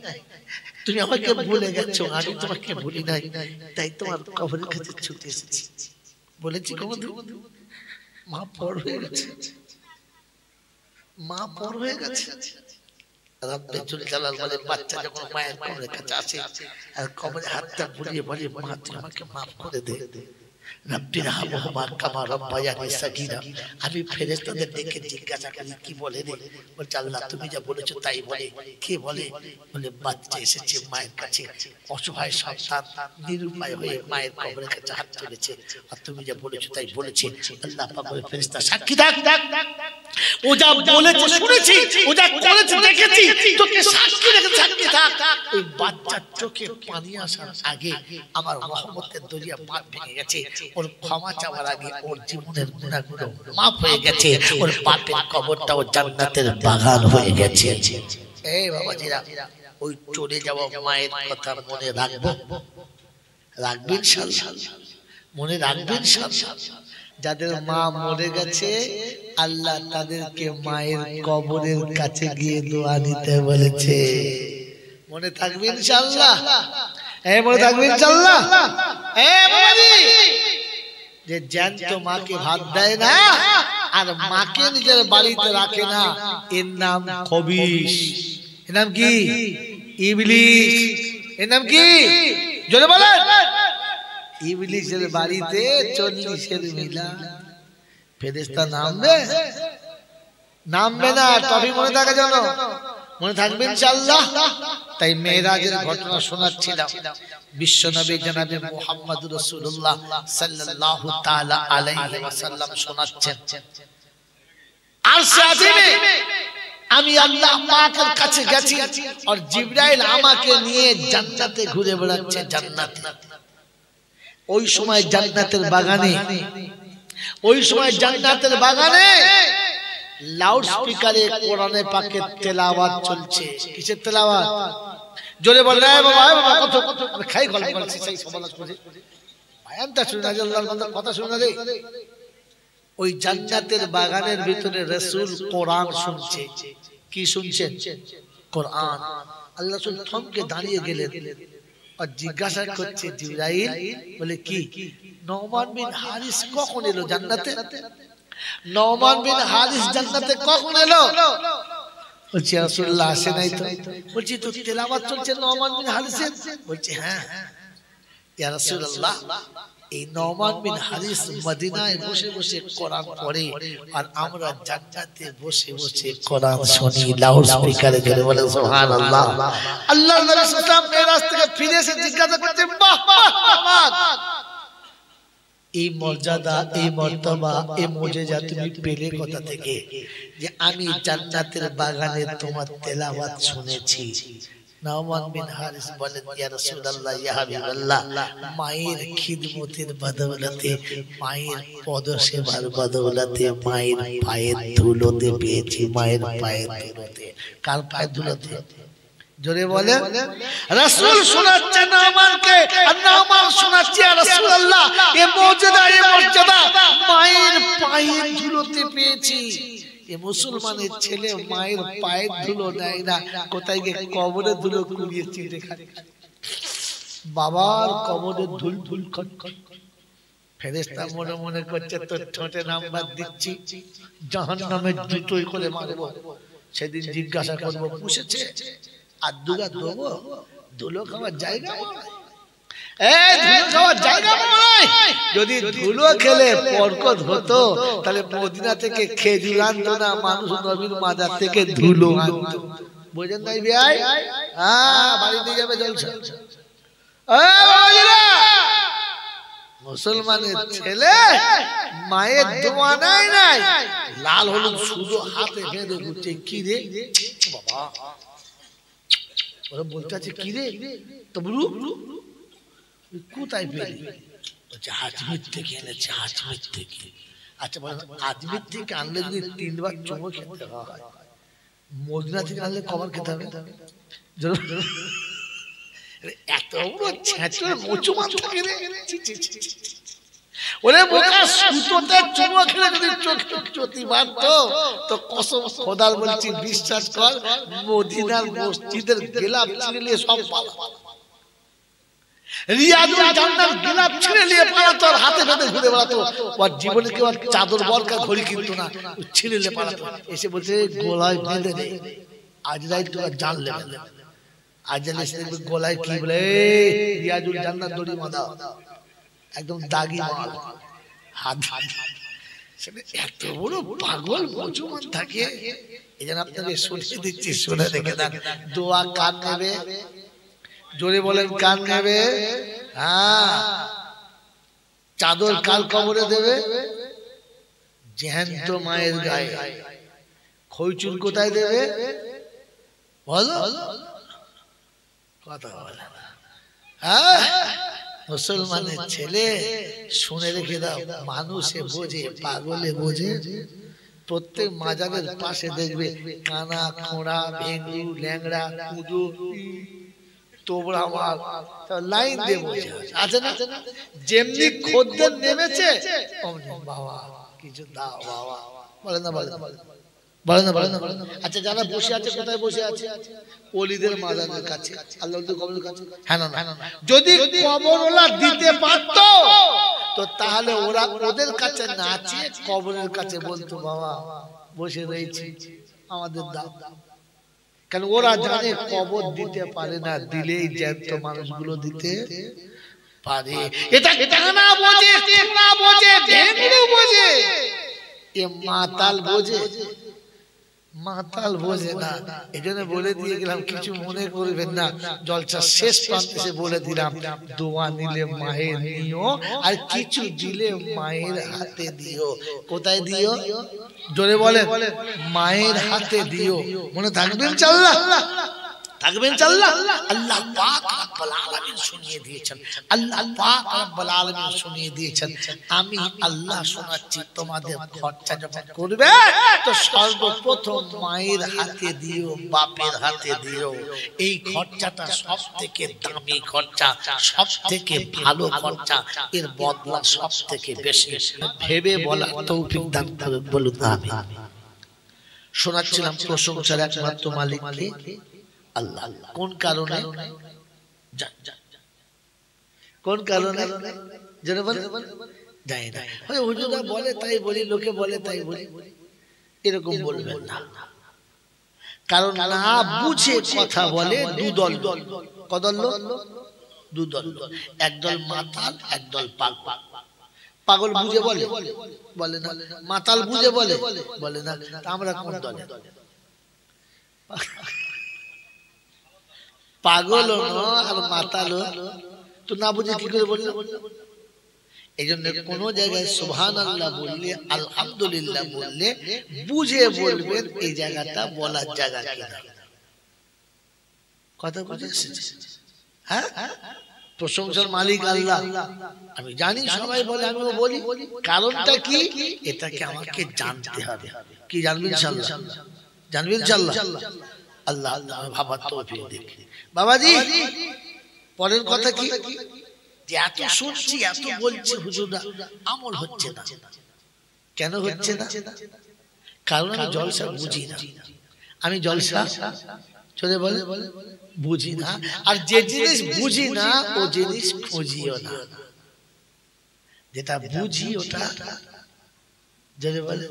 তুমি আমাকে ভুলে গেছো, আমি তোমাকে ভুলি নাই, তাই তোমার কবরের কাছে ছুটে এসেছি। বলেছি কোনদিন মা পর হয়ে গেছে, মা পর হয়ে গেছে। বাচ্চা যখন মায়ের কবরের কাছে আসে আর কবরে হাতটা বুলিয়ে বলে, মা তুই আমাকে মাফ করে দে, আমি ফেরেশতাদের ডেকে জিজ্ঞাসা করি কি বলে রে? বলছে আল্লাহ তুমি যা বলেছো তাই বলে। কে বলে? বলে বাচ্চা এসেছে মায়ের কাছে, অসহায় সন্তান নিরুপায় হয়ে মায়ের কবরের কাছে হাত তুলেছে, আর তুমি যা বলেছো তাই বলেছে। আল্লাহ পাক বলে ফেরেশতা সাক্ষী থাক, ও যা বলেছে শুনেছি, ও যা করেছে দেখেছি, তোকে সাক্ষী রেখে সাক্ষী থাক। ওই বাচ্চার চোখে পানি আসার আগে আমার রহমতের দরিয়া পার ভেঙে গেছে, ওর ক্ষমা চাওয়ার আগে ওর জীবনের গুনাহগুলো মাফ হয়ে গেছে, ওর পাপের কবরটাও জান্নাতের বাগান হয়ে গেছে। এই বাবাজিরা, ওই চলে যাওয়া মায়ের কথা মনে রাখবো, রাখবেন ইনশাআল্লাহ, মনে রাখবেন ইনশাআল্লাহ। যাদের মা মরে গেছে আল্লাহ তাদেরকে মায়ের কবরের কাছে গিয়ে দোয়া নিতে বলেছে, মনে থাকবে ইনশাআল্লাহ, মনে থাকবে ইনশাআল্লাহ। যে জ্যান্ত মাকে ভাত দেয় না আর মাকে নিজের বাড়িতে রাখে না, এর নাম খবিশ, এর নাম কি? ইবলিস। এর নাম কি? জোরে বলেন। ইবলিসের বাড়িতে 40 মিলা ফেরেশতা নামবে, নামবে না, তবে মনে থাকে যেন, মনে থাকবে ইনশাআল্লাহ। তাই মেরাজের ঘটনা শোনাচ্ছিলাম, বিশ্বনবী জনাবে মুহাম্মদুর রাসূলুল্লাহ সাল্লাল্লাহু তাআলা আলাইহি ওয়াসাল্লাম শোনাচ্ছেন, আরশে আজিমে আমি আল্লাহ পাকের কাছে গেছি আর জিবরাইল আমাকে নিয়ে জান্নাতে ঘুরে বেড়াচ্ছে, জান্নাতে। ওই সময় জান্নাতের বাগানে, ওই সময় জান্নাতের বাগানে লাউড স্পিকারে কোরআনে পাকের তেলাওয়াত চলছে। কিসের তেলাওয়াত? জোরে বললে বাবা, কত আমি খাই গল্প বলছি, সেই সমালোচ করে বায়ানটা শুনে না, আল্লাহর বান্দার কথা শুনে না রে। ওই জান্নাতের বাগানের ভিতরে রাসূল কোরআন শুনছে। কি শুনছেন? কোরআন। আল্লাহ রাসূল থমকে দাঁড়িয়ে গেলেন আর জিজ্ঞাসা করছে জিবরাইল, বলে কি নোমান বিন হারিস কখন এলো জান্নাতে? নোমান বিন হারিস জান্নাতে কখন এলো? বলছে রাসূলুল্লাহ আসে নাই তো। বলছি তো তেলাওয়াত চলছে নোমান বিন হারিসের। বলছে হ্যাঁ ইয়া রাসূলুল্লাহ, এই নোমান বিন হারিস মদিনায় বসে বসে কোরআন পড়ে আর আমরা জান্নাতে বসে বসে কোরআন শুনি লাউড স্পিকারে। ধরে বলে সুবহানাল্লাহ। আল্লাহর নবী সাল্লাল্লাহু আলাইহি ওয়াসাল্লাম মেরাজ থেকে ফিরে এসে জিজ্ঞাসা করতে, বাহ বাহ বাহ, এই মর্যাদা, এই মর্তবা, এই মুজিজা তুমি পেলে কোথা থেকে যে আমি জান্নাতের বাগানে তোমার তেলাওয়াত শুনেছি? নোমান বিন হারিস বলেন, ইয়া রাসূলুল্লাহ, ইয়া হাবিবাল্লাহ, মায়ের খিদমতের বদৌলতে, মায়ের পদসেবার বদৌলতে, মায়ের পায়ের ধুলোতে পেয়েছি, মায়ের পায়ের ধুলোতে। কার পায়ের ধুলোতে? জোরে বলে। রাসূল শোনাচ্ছেন নোমানকে আর নোমান শোনাচ্ছে ইয়া রাসূলুল্লাহ, এই মুজিজা, এই মর্যাদা মায়ের পায়ের ধুলোতে পেয়েছি। এই মুসলমানের ছেলে মায়ের পায়ের ধুলো নেয় না, কোথায় গিয়ে কবরে ধুলো কুড়িয়ে চিড়ে খায়। বাবার কবরে ধুল ধুল খট খট। ফেরেশতা মনে মনে করছে তোর ঠোঁটে নাম্বার দিচ্ছি, জাহান্নামে জুতোই করে মারবো। সেদিন জিজ্ঞাসা করবো পুষেছে আর দুগা দেবো, ধুলো খাওয়ার জায়গা? ধুলো খাওয়ার জায়গা নয়। যদি ধুলো খেলে বরকত হতো তাহলে মদিনা থেকে খেজুর আনতো না, মানুষ নবীর মাজার থেকে ধুলো আনতো। বোঝেন নাই ভাই? বাড়ি দিয়ে যাবে জলসা। মুসলমানের ছেলে মায়ের দোয়া নাই নাই, লাল হলুদ শুধু হাতে বেঁধে ঘুরছে। কি রে বাবা, ওরা বলতে আছে কি রে তবরু কোথায় পেলি? আজমির থেকে এনেছে, আজমির থেকে। আচ্ছা বলেন, আজমির থেকে আনলে যদি 3 বার চুমো খেতে হয়, মদিনা থেকে আনলে কবার খেতে হবে? এত বড় ছেঁচড় মোচু মাথা থাকে রে। ওরে বোকা, সুতোতে চুমো খেলে যদি চোখে জ্যোতি মারতো তো কসম খোদার বলছি, বিশ্বাস কর, মদিনার মসজিদের গেলাপ ছিঁড়ে নিয়ে সব পালাতো। রিয়াজুল জান্নাত গেলাপ ছিঁড়ে নিয়ে পালাতো, আর হাতে বেঁধে ঘুরে বেড়াতো। ওর জীবনে কেউ চাদর বরকা ঘড়ি কিনতো না, ছিঁড়ে নিয়ে পালাতো। এসে বলছে গলায় বেঁধে দে, আজ রাত তোরা জানলে আজ জানিস গলায় কি বলে, রিয়াজুল জান্নাত দড়ি বাঁধা, একদম দাগি মাল হাত। এত বড় পাগল মুসলমান থাকে। এই জন্য আপনাকে শুনিয়ে দিচ্ছি, শুনে রেখে দেন। দোয়া কার নেবে? জোরে বলেন, কার নেবে? চাদর কাল কবরে দেবে? জ্যান্ত মায়ের গায়ে। খইচুর কোথায় দেবে বলো? কথা বলে না। মুসলমানের ছেলে শুনে রেখে দাও, মানুষে বোঝে, পাগলে বোঝে। প্রত্যেক মাজারের পাশে দেখবে কানা, খোঁড়া, ভেঙ্গু, ল্যাংড়া, কুঁজো, তোবড়া মাল লাইন দিয়ে বসে আছে না? যেমনি খদ্দের নেমেছে বাবা কিছু দাও বাবা, বলে না বলে না বলে না বলে না বলে না। আচ্ছা যারা বসে আছে কোথায় বসে আছে? ওলিদের মাজারের কাছে, আল্লাহর কবরের কাছে। হ্যাঁ না, যদি কবরওয়ালা দিতে পারত তো তাহলে ওরা ওদের কাছে না চেয়ে কবরের কাছে বলতো বাবা বসে রয়েছি, আমাদের দাও। কারণ ওরা জানে কবর দিতে পারে না, দিলেই জ্যান্ত মানুষগুলো দিতে পারে। এটা কানা বোঝে, টেকনা বোঝে, ঢেঙ্গু বোঝে, এ মাতাল বোঝে? মাতাল বোঝে না। এজন্য বলে দিয়ে গেলাম, কিছু মনে করবেন না। জলসা শেষ প্রান্তে বলে দিলাম, দোয়া নিলে মায়ের নিও, আর কিছু দিলে মায়ের হাতে দিও। কোথায় দিও? জোরে বলে, মায়ের হাতে দিও। মনে থাকবেন ইনশাআল্লাহ, থাকবেন ইনশাআল্লাহ। আল্লাহ পাক রব্বুল আলামিন শুনিয়ে দিয়েছেন, আল্লাহ পাক রব্বুল আলামিন শুনিয়ে দিয়েছেন। আমি আল্লাহ শোনাচ্ছি, তোমাদের খরচা যখন করবে তো সর্বপ্রথম মায়ের হাতে দিও, বাপের হাতে দিও। এই খরচাটা সবথেকে দামি খরচা, সবথেকে ভালো খরচা, এর বদলা সবথেকে বেশি। ভেবে বলার তৌফিক দান করুন, বলুন আমিন। শোনাচ্ছিলাম প্রশংসার একমাত্র মালিককে আল্লাহ। কোন কারণে? কোন কারণে যেন বলে যাই না, ওই হুজুরা বলে তাই বলি, লোকে বলে তাই বলি, এরকম বলবেন না। কারণ না বুঝে কথা বলে দুদল। কদল? দুদল। একদল মাতাল, একদল পাগল। পাগল বুঝে বলে বলে না, মাতাল বুঝে বলে বলে না। আমরা কোন দলে? পাগল আর মাতাল তো না বুঝে কি করে বললে? এই জন্য কোন জায়গায় সুবহানাল্লাহ বললে, আলহামদুলিল্লাহ বললে বুঝে বলবেন এই জায়গাটা বলার জায়গা কিনা। কথা বুঝে এসেছে? হ্যাঁ, প্রশংসার মালিক আল্লাহ। আমি জানি সবাই বলে, আমিও বলি। কারণটা কি? এটাকে আমাকে জানতে হবে। কি জানবেন ইনশাআল্লাহ? জানবেন ইনশাআল্লাহ? আল্লাহ আল্লাহ ভাবার তৌফিক দিন বাবাজি। পরের কথা কি? যে এত শুনছি, এত বলছি হুজুররা, আমল হচ্ছে না। কেন হচ্ছে না? কারণ আমি জলসা বুঝি না। আমি জলসা চলে বলে বুঝি না। আর যে জিনিস বুঝি না ও জিনিস খুঁজিও না। যেটা বুঝি ওটা যদি বলে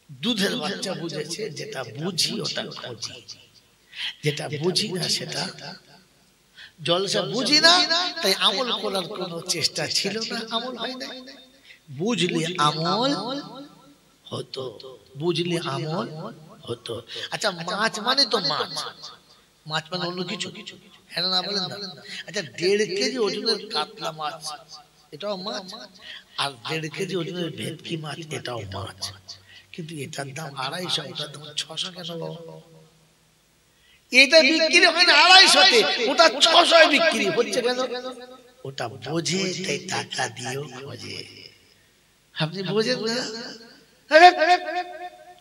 দুধের বাচ্চা বুঝেছে, যেটা বুঝি ওটা খুঁজি, যেটা বুঝি না সেটা জলসা বুঝি না, তাই আমল করার কোনো চেষ্টা ছিল না, আমল হয় না। বুঝলে আমল হতো, বুঝলে আমল হতো। আচ্ছা মাছ মানে তো মাছ, মাছ মানে অন্য কিছু, হ্যাঁ না বলেন না? আচ্ছা 1.5 কেজি ওজনের কাতলা মাছ এটাও মাছ, আর 1.5 কেজি ওজনের ভেটকি মাছ এটাও মাছ, কিন্তু এটার দাম 250, ওটার দাম 600 কেন বাবা? এটা বিক্রি হয় না 250-তে, ওটা 600-এ বিক্রি হচ্ছে কেন? ওটা বোঝে তাই টাকা দিয়েও খোঁজে। আপনি বোঝেন না?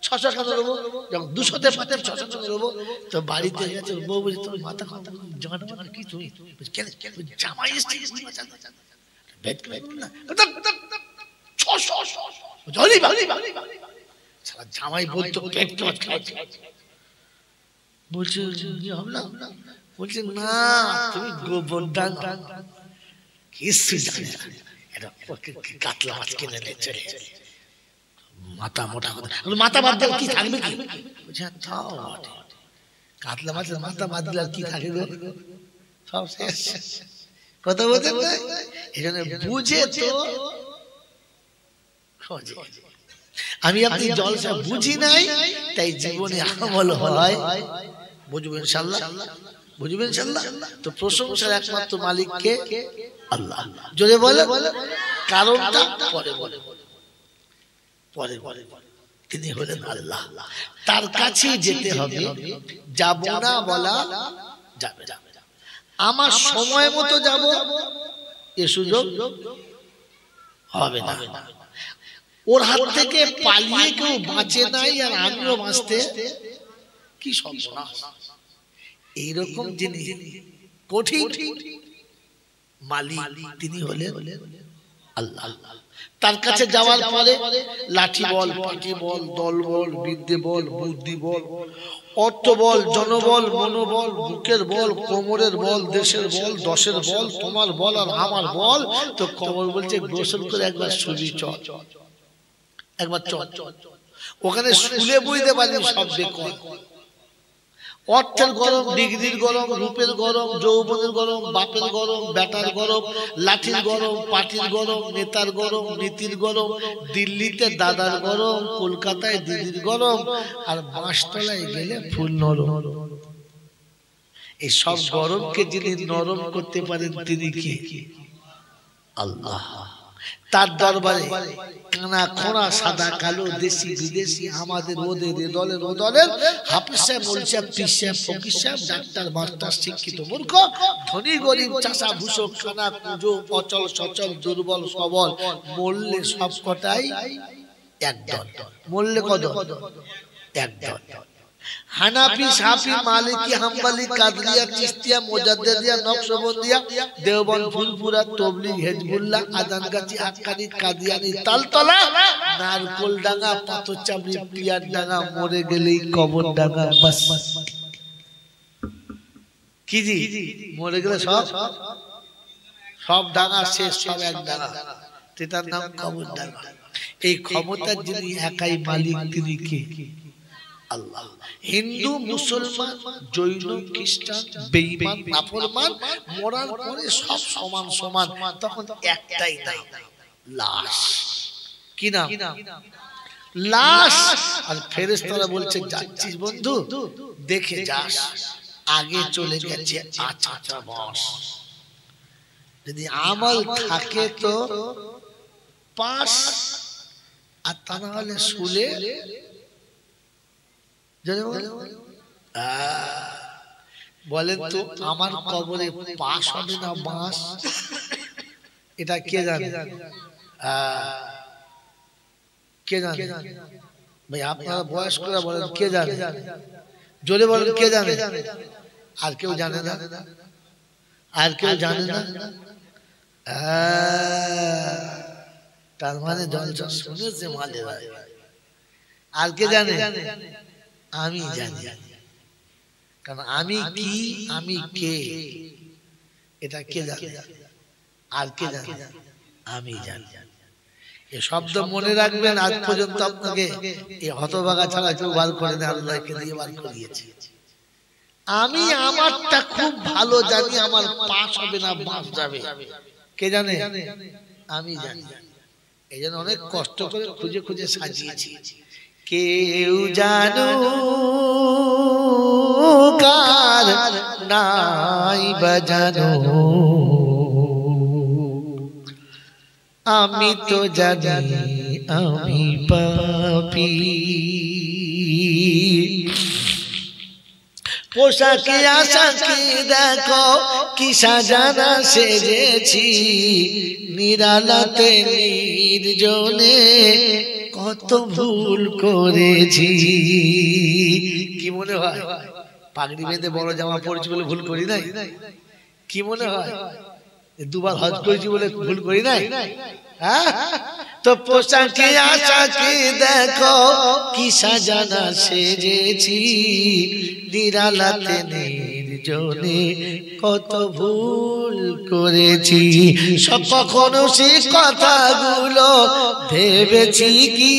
600 কেন দেবো? যখন 200-তে পাতে 600 কেন দেবো? তো বাড়িতে গেছে বউ বলছে তোর মাথা কথা জানা কি তুই কেন জামাই এসছে ভেট না 600 জলি ভালি সারা জামাই বলতো পেট মাছ খাচ্ছে, বলছে হবে না, বলছে না তুমি গোবর ডাল কিছু জানে না, এটা কাতলা মাছ কিনে নিয়ে চলে মাথা মোটা কথা, মাথা বাদ দিলে কি থাকবে কি? বলছে তাও কাতলা মাছের মাথা বাদ দিলে কি থাকে গো, সব শেষ। কথা বলতে এই জন্য বুঝে তো খোঁজে। আমি আপনি জলসা বুঝি নাই, তাই জীবনে আমল হয়, বুঝবো ইনশাআল্লাহ, বুঝবেন ইনশাআল্লাহ। তো প্রশংসার একমাত্র মালিক কে? আল্লাহ। জোরে বলে কারণটা পরে বলে, পরে বলে তিনি হলেন আল্লাহ, তার কাছে যেতে হবে, যাব না বলা যাবে না। আমার সময় মতো যাব এ সুযোগ হবে না। ওর হাত থেকে পালিয়ে কেউ বাঁচে নাই, আর আমিও বাঁচতে কি সম্ভাবনা। এইরকম যিনি কঠিন মালিক তিনি হলেন আল্লাহ। তার কাছে যাওয়ার পরে লাঠি বল, পাটি বল, দল বল, বিদ্যে বল, বুদ্ধি বল, অর্থ বল, জনবল, মনোবল, বুকের বল, কোমরের বল, দেশের বল, দশের বল, তোমার বল আর আমার বল। তো কবর বলছে গোসল করে একবার শুবি চল, একবার চল। ওখানে শুলে বুঝতে পারি সব বেকল। অর্থের গরম, ডিগ্রির গরম, রূপের গরম, যৌবনের গরম, বাপের গরম, বেটার গরম, লাঠির গরম, পাটির গরম, নেতার গরম, নীতির গরম, দিল্লিতে দাদার গরম, কলকাতায় দিদির গরম, আর বাঁশতলায় গেলে ফুল নরম। এই সব গরমকে যিনি নরম করতে পারেন তিনি কি? আল্লাহ। তার দরবারে কানা খোঁড়া, সাদা কালো, দেশি বিদেশি, আমাদের ওদের, এ দলের ও দলের, হাফিজ সাহেব, মৌলভী সাহেব, পীর সাহেব, ফকির সাহেব, ডাক্তার, মাস্টার, শিক্ষিত, মূর্খ, ধনী গরিব, চাষা ভূষক, খানা কুজো, অচল সচল, দুর্বল সবল, মরলে সব কটাই একদল। মরলে কত? একদল। হানাফি, শাফি, মালিকি, হাম্বলি, কাদরিয়া, চিশতিয়া, মুজাদ্দিদিয়া, নকশবন্দিয়া, দেওবন্দ, ফুলপুরা, তবলিগ, হিজবুল্লাহ, আজানগাছি, হাক্কানি, কাদিয়ানি, তালতলা, নারকোলডাঙ্গা, পাথরচাবড়ি, পিয়ারডাঙ্গা, মরে গেলেই কবরডাঙ্গা, বাস। কি জি মরে গেলে সব সব ডাঙ্গা শেষ, সব এক ডাঙ্গা, সেটার নাম কবরডাঙ্গা। এই ক্ষমতার যিনি একাই মালিক তিনি কে? আল্লাহ। হিন্দু, মুসলমান, জৈন, খ্রিস্টান, বেঈমান, নাফরমান, মরার পরে সব সমান সমান, তখন একটাই নাম, লাশ। কি নাম? লাশ। আর ফেরেশতারা বলছে যাচ্ছিস বন্ধু, দেখে যাস, আগে চলে গেছে আচ্ছা বস। যদি আমল থাকে তো পাস, আর তা না হলে শুলে বলেন তো আমার কবরে পাশ হবে না বাঁশ? এটা কে জানে? কে জানে ভাই? আপনারা বয়স্করা বলেন কে জানে? জোরে বলেন কে জানে? আর কেউ জানে না? আর কেউ জানে না? তার মানে জলসা শুনেছে মালেরা। আর কে জানে? আমি জানি। কারণ আমি কি, আমি কে, এটা কে জানে? আর কে জানে? আমি জানি। এই শব্দ মনে রাখবেন। আজ পর্যন্ত আপনাকে এই হতভাগা ছাড়া কেউ বার করে না, আল্লাহকে দিয়ে বার করিয়েছে। আমি আমারটা খুব ভালো জানি, আমার পাস হবে না বাস যাবে, কে জানে? আমি জানি। এই জন্য অনেক কষ্ট করে খুঁজে খুঁজে সাজিয়েছি। কেউ জানো কার নাই বাজানো, আমি তো জানি আমি পাপী। পোশাকে আশাকে দেখো কি সাজানা সেজেছি, নিরালাতে নির্জনে কত ভুল করেছি। কি মনে হয় পাগড়ি বেঁধে বড় জামা পরেছি বলে ভুল করি নাই? কি মনে হয় দুবার হজ করেছি বলে ভুল করি নাই? হ্যাঁ, তো পোশাকে আশাকে দেখো কি সাজানা সেজেছি, নিরালাতে নির্জনে কত ভুল করেছি। কখনো সে কথাগুলো ভেবেছি কি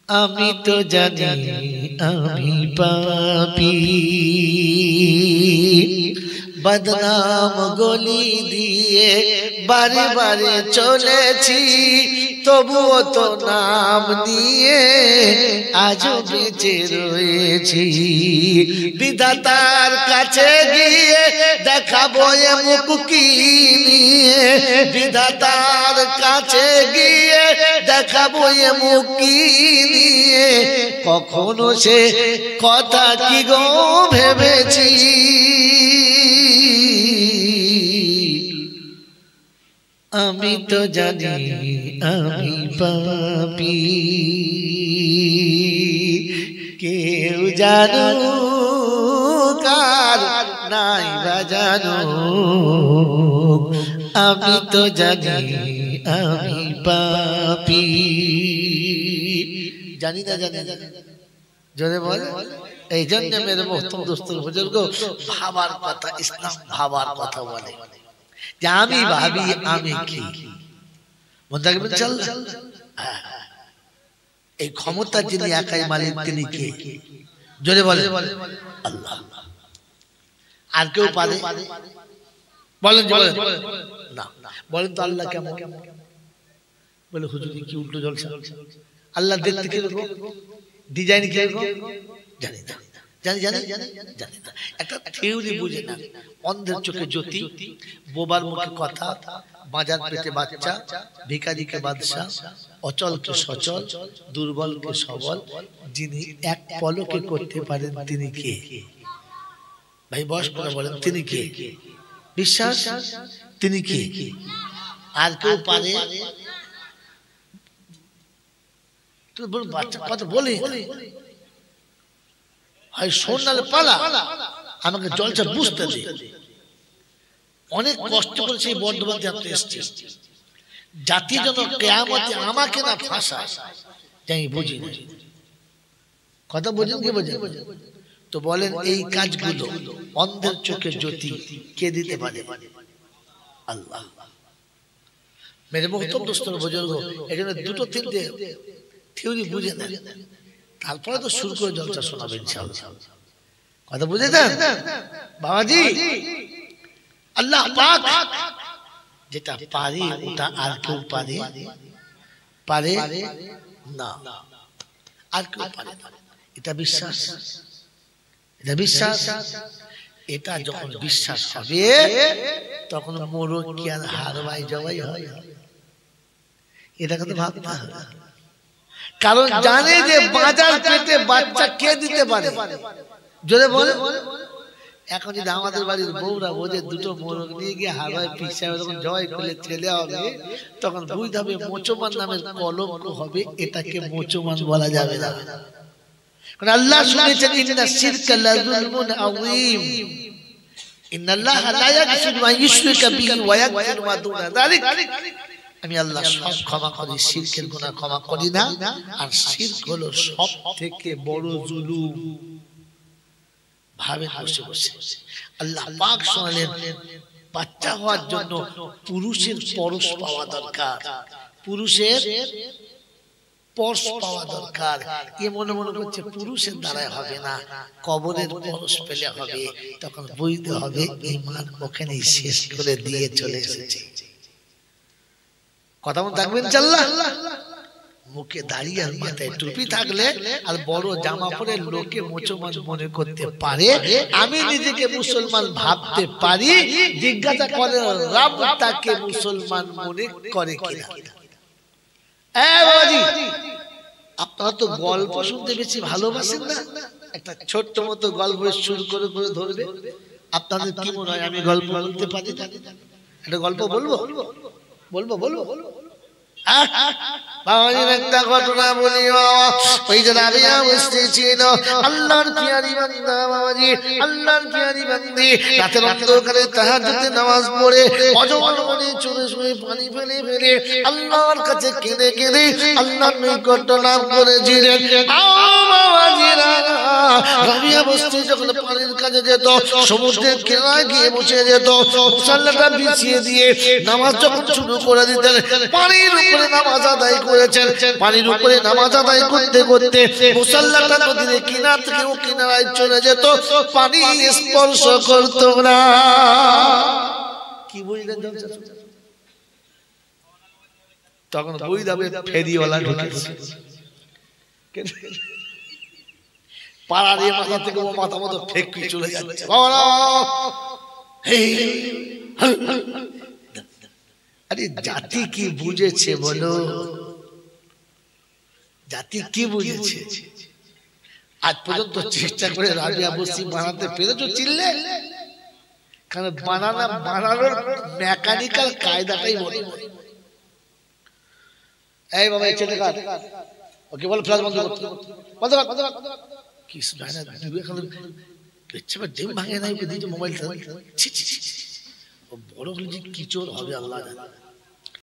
আমি তো জানি আমি পাপী। বদনাম গলি দিয়ে বারে বারে চলেছি, তবুও তো নাম নিয়ে আজও বেঁচে রয়েছি। বিধাতার কাছে গিয়ে দেখাবো এ মুখ কি নিয়ে, বিধাতার কাছে গিয়ে দেখাবো এ মুখ কি নিয়ে, কখনো সে কথা কি গো ভেবেছি আমি তো জানি আমি পাপী। কেউ জানো কার নাই বাজানো, আমি তো জানি আমি পাপী। জানি না জানি জোরে বল। এই জন্য মেরে মোহতরম দোস্তর বুজুর্গ, ভাবার কথা, ইসলাম ভাবার কথা বলে যে আমি ভাবি আমি কি মনে রাখবেন। চল, এই ক্ষমতা যিনি একাই মালিক তিনি কে? জোরে বলে আল্লাহ। আর কেউ পারে? বলেন না। বলেন তো আল্লাহ কেমন? বলে হুজুর কি উল্টো জলসা। আল্লাহ দেখতে কিরকম, ডিজাইন কিরকম জানি না, জানি না। একটা থিওরি বুঝে না। অন্ধের চোখে জ্যোতি, বোবার মুখে কথা, বাজার পেটে বাচ্চা, ভিখারিকে বাদশা, অচলকে সচল, দুর্বলকে সবল, যিনি এক পলকে করতে পারেন তিনি কে? ভাই বয়স করে বলেন তিনি কে? বিশ্বাস তিনি কে? আর কেউ পারে? বাচ্চা কথা বলি হয় শোন নালে পালা, আমাকে জলসা বুঝতে দে। অনেক কষ্ট করে সেই বর্ধমান যাত্রা এসছে, জাতি যেন কিয়ামতে আমাকে না ফাঁসায়, যাই বুঝি কথা বোঝেন কি বোঝেন? তো বলেন এই কাজগুলো অন্ধের চোখে জ্যোতি কে দিতে পারে? আল্লাহ। মেরে মোহতরম দোস্তর বুজুর্গ, এখানে দুটো তিনটে থিওরি বুঝে নেন, তারপরে তো শুরু করে জলসা শোনাবে ইনশাআল্লাহ। কথা বুঝেছেন বাবাজি? আল্লাহ পাক যেটা পারে ওটা আর কেউ পারে না, আর কেউ পারে না। এটা বিশ্বাস, এটা বিশ্বাস। এটা যখন বিশ্বাস হবে তখন মোরগ কি আর হারবাই জবাই হয়? এটা কথা ভাবতে হবে, কারণ জানে যে বাজার পেটে বাচ্চা কে দিতে পারে। জোরে বলে। এখন যদি আমাদের বাড়ির বউরা ওদের দুটো মোরগ নিয়ে গিয়ে হারবায় পিছায় যখন জয় করলে ছেলে হবে, তখন বুঝতে হবে মোচমান নামের কলঙ্ক হবে, এটাকে মোচমান বলা যাবে না। কারণ আল্লাহ শুনেছেন ইন্না শিরকা লাযুলমুন আযীম, ইন্নাল্লাহা লা ইয়াগফিরু আন ইউশরিকা বিহি ওয়া ইয়াগফিরু মা দুনা যালিক। আমি আল্লাহ সব ক্ষমা করি, শিরকের গুনাহ ক্ষমা করি না। আর শিরক হলো সবথেকে বড় জুলুম। ভাবে বসে বসে আল্লাহ পাক শোনালেন বাচ্চা হওয়ার জন্য পুরুষের পরশ পাওয়া দরকার। পুরুষের পরশ পাওয়া দরকার। এ মনে মনে করছে পুরুষের দ্বারাই হবে না, কবরের পরশ পেলে হবে। তখন বুঝতে হবে ঈমান ওখানে শেষ করে দিয়ে চলে এসেছে। কথা মনে থাকবেন ইনশাআল্লাহ। মুখে দাঁড়িয়ে আর মাথায় টুপি থাকলে আর বড় জামা পরে লোকে মুসলমান মনে করতে পারে, আমি নিজেকে মুসলমান ভাবতে পারি। জিজ্ঞাসা করে রব তাকে মুসলমান মনে করে কিনা। আপনারা তো গল্প শুনতে বেশি ভালোবাসেন না? একটা ছোট্ট মতো গল্প শুরু করে করে ধরবে। আপনাদের কি মনে হয় আমি গল্প বলতে পারি? একটা গল্প বলবো বলবো বলবো বাবাজির একটা ঘটনা বলি। ওই যে রাবিয়া বসতেছিল, আল্লাহর পিয়ারি বান্দা বাবাজি, আল্লাহর পিয়ারি বান্দি রাতের অন্ধকারে তাহাজ্জুদে নামাজ পড়ে অজর মনে চলে শুয়ে পানি ফেলে ফেলে আল্লাহর কাছে কেঁদে কেঁদে আল্লাহর নৈকট্য লাভ করেছিলেন। বাবাজিরা রাবিয়া বসতে যখন পানির কাছে যেত, সমুদ্রের কিনারায় গিয়ে বসে যেত, মুসাল্লাটা বিছিয়ে দিয়ে নামাজ যখন শুরু করে দিতেন, পানির উপরে নামাজ আদায় করেছেন। পানির উপরে নামাজ আদায় করতে করতে মুসাল্লাটা নদীর কিনারা থেকে ও কিনারায় চলে যেত, পানি স্পর্শ করত না। কি বুঝলেন? তখন বই দাবে ফেরিওয়ালা ঢুকেছে। পাড়ার এই মাথা থেকে ও মাথা মতো ফেঁকি চলে যাচ্ছে। আরে জাতি কি বুঝেছে বলো? জাতি কি বুঝেছে? আজ পর্যন্ত চেষ্টা করে রাবিয়া বসতি বানাতে পেরেছো? চিনলে? কারণ বানানোর মেকানিক্যাল কায়দাটাই বলে। এই বাবা এই ছেলে কাট, ওকে বল ফ্ল্যাশ বন্ধ করতে। বন্ধ কর বন্ধ কর। কি সুবহানাল্লাহ, দুবে খালি পেছনে ডিম ভাঙে নাই, ওকে দিতে মোবাইল ছি ছি ছি। ও বড় হলে যে কি চোর হবে আল্লাহ জানে।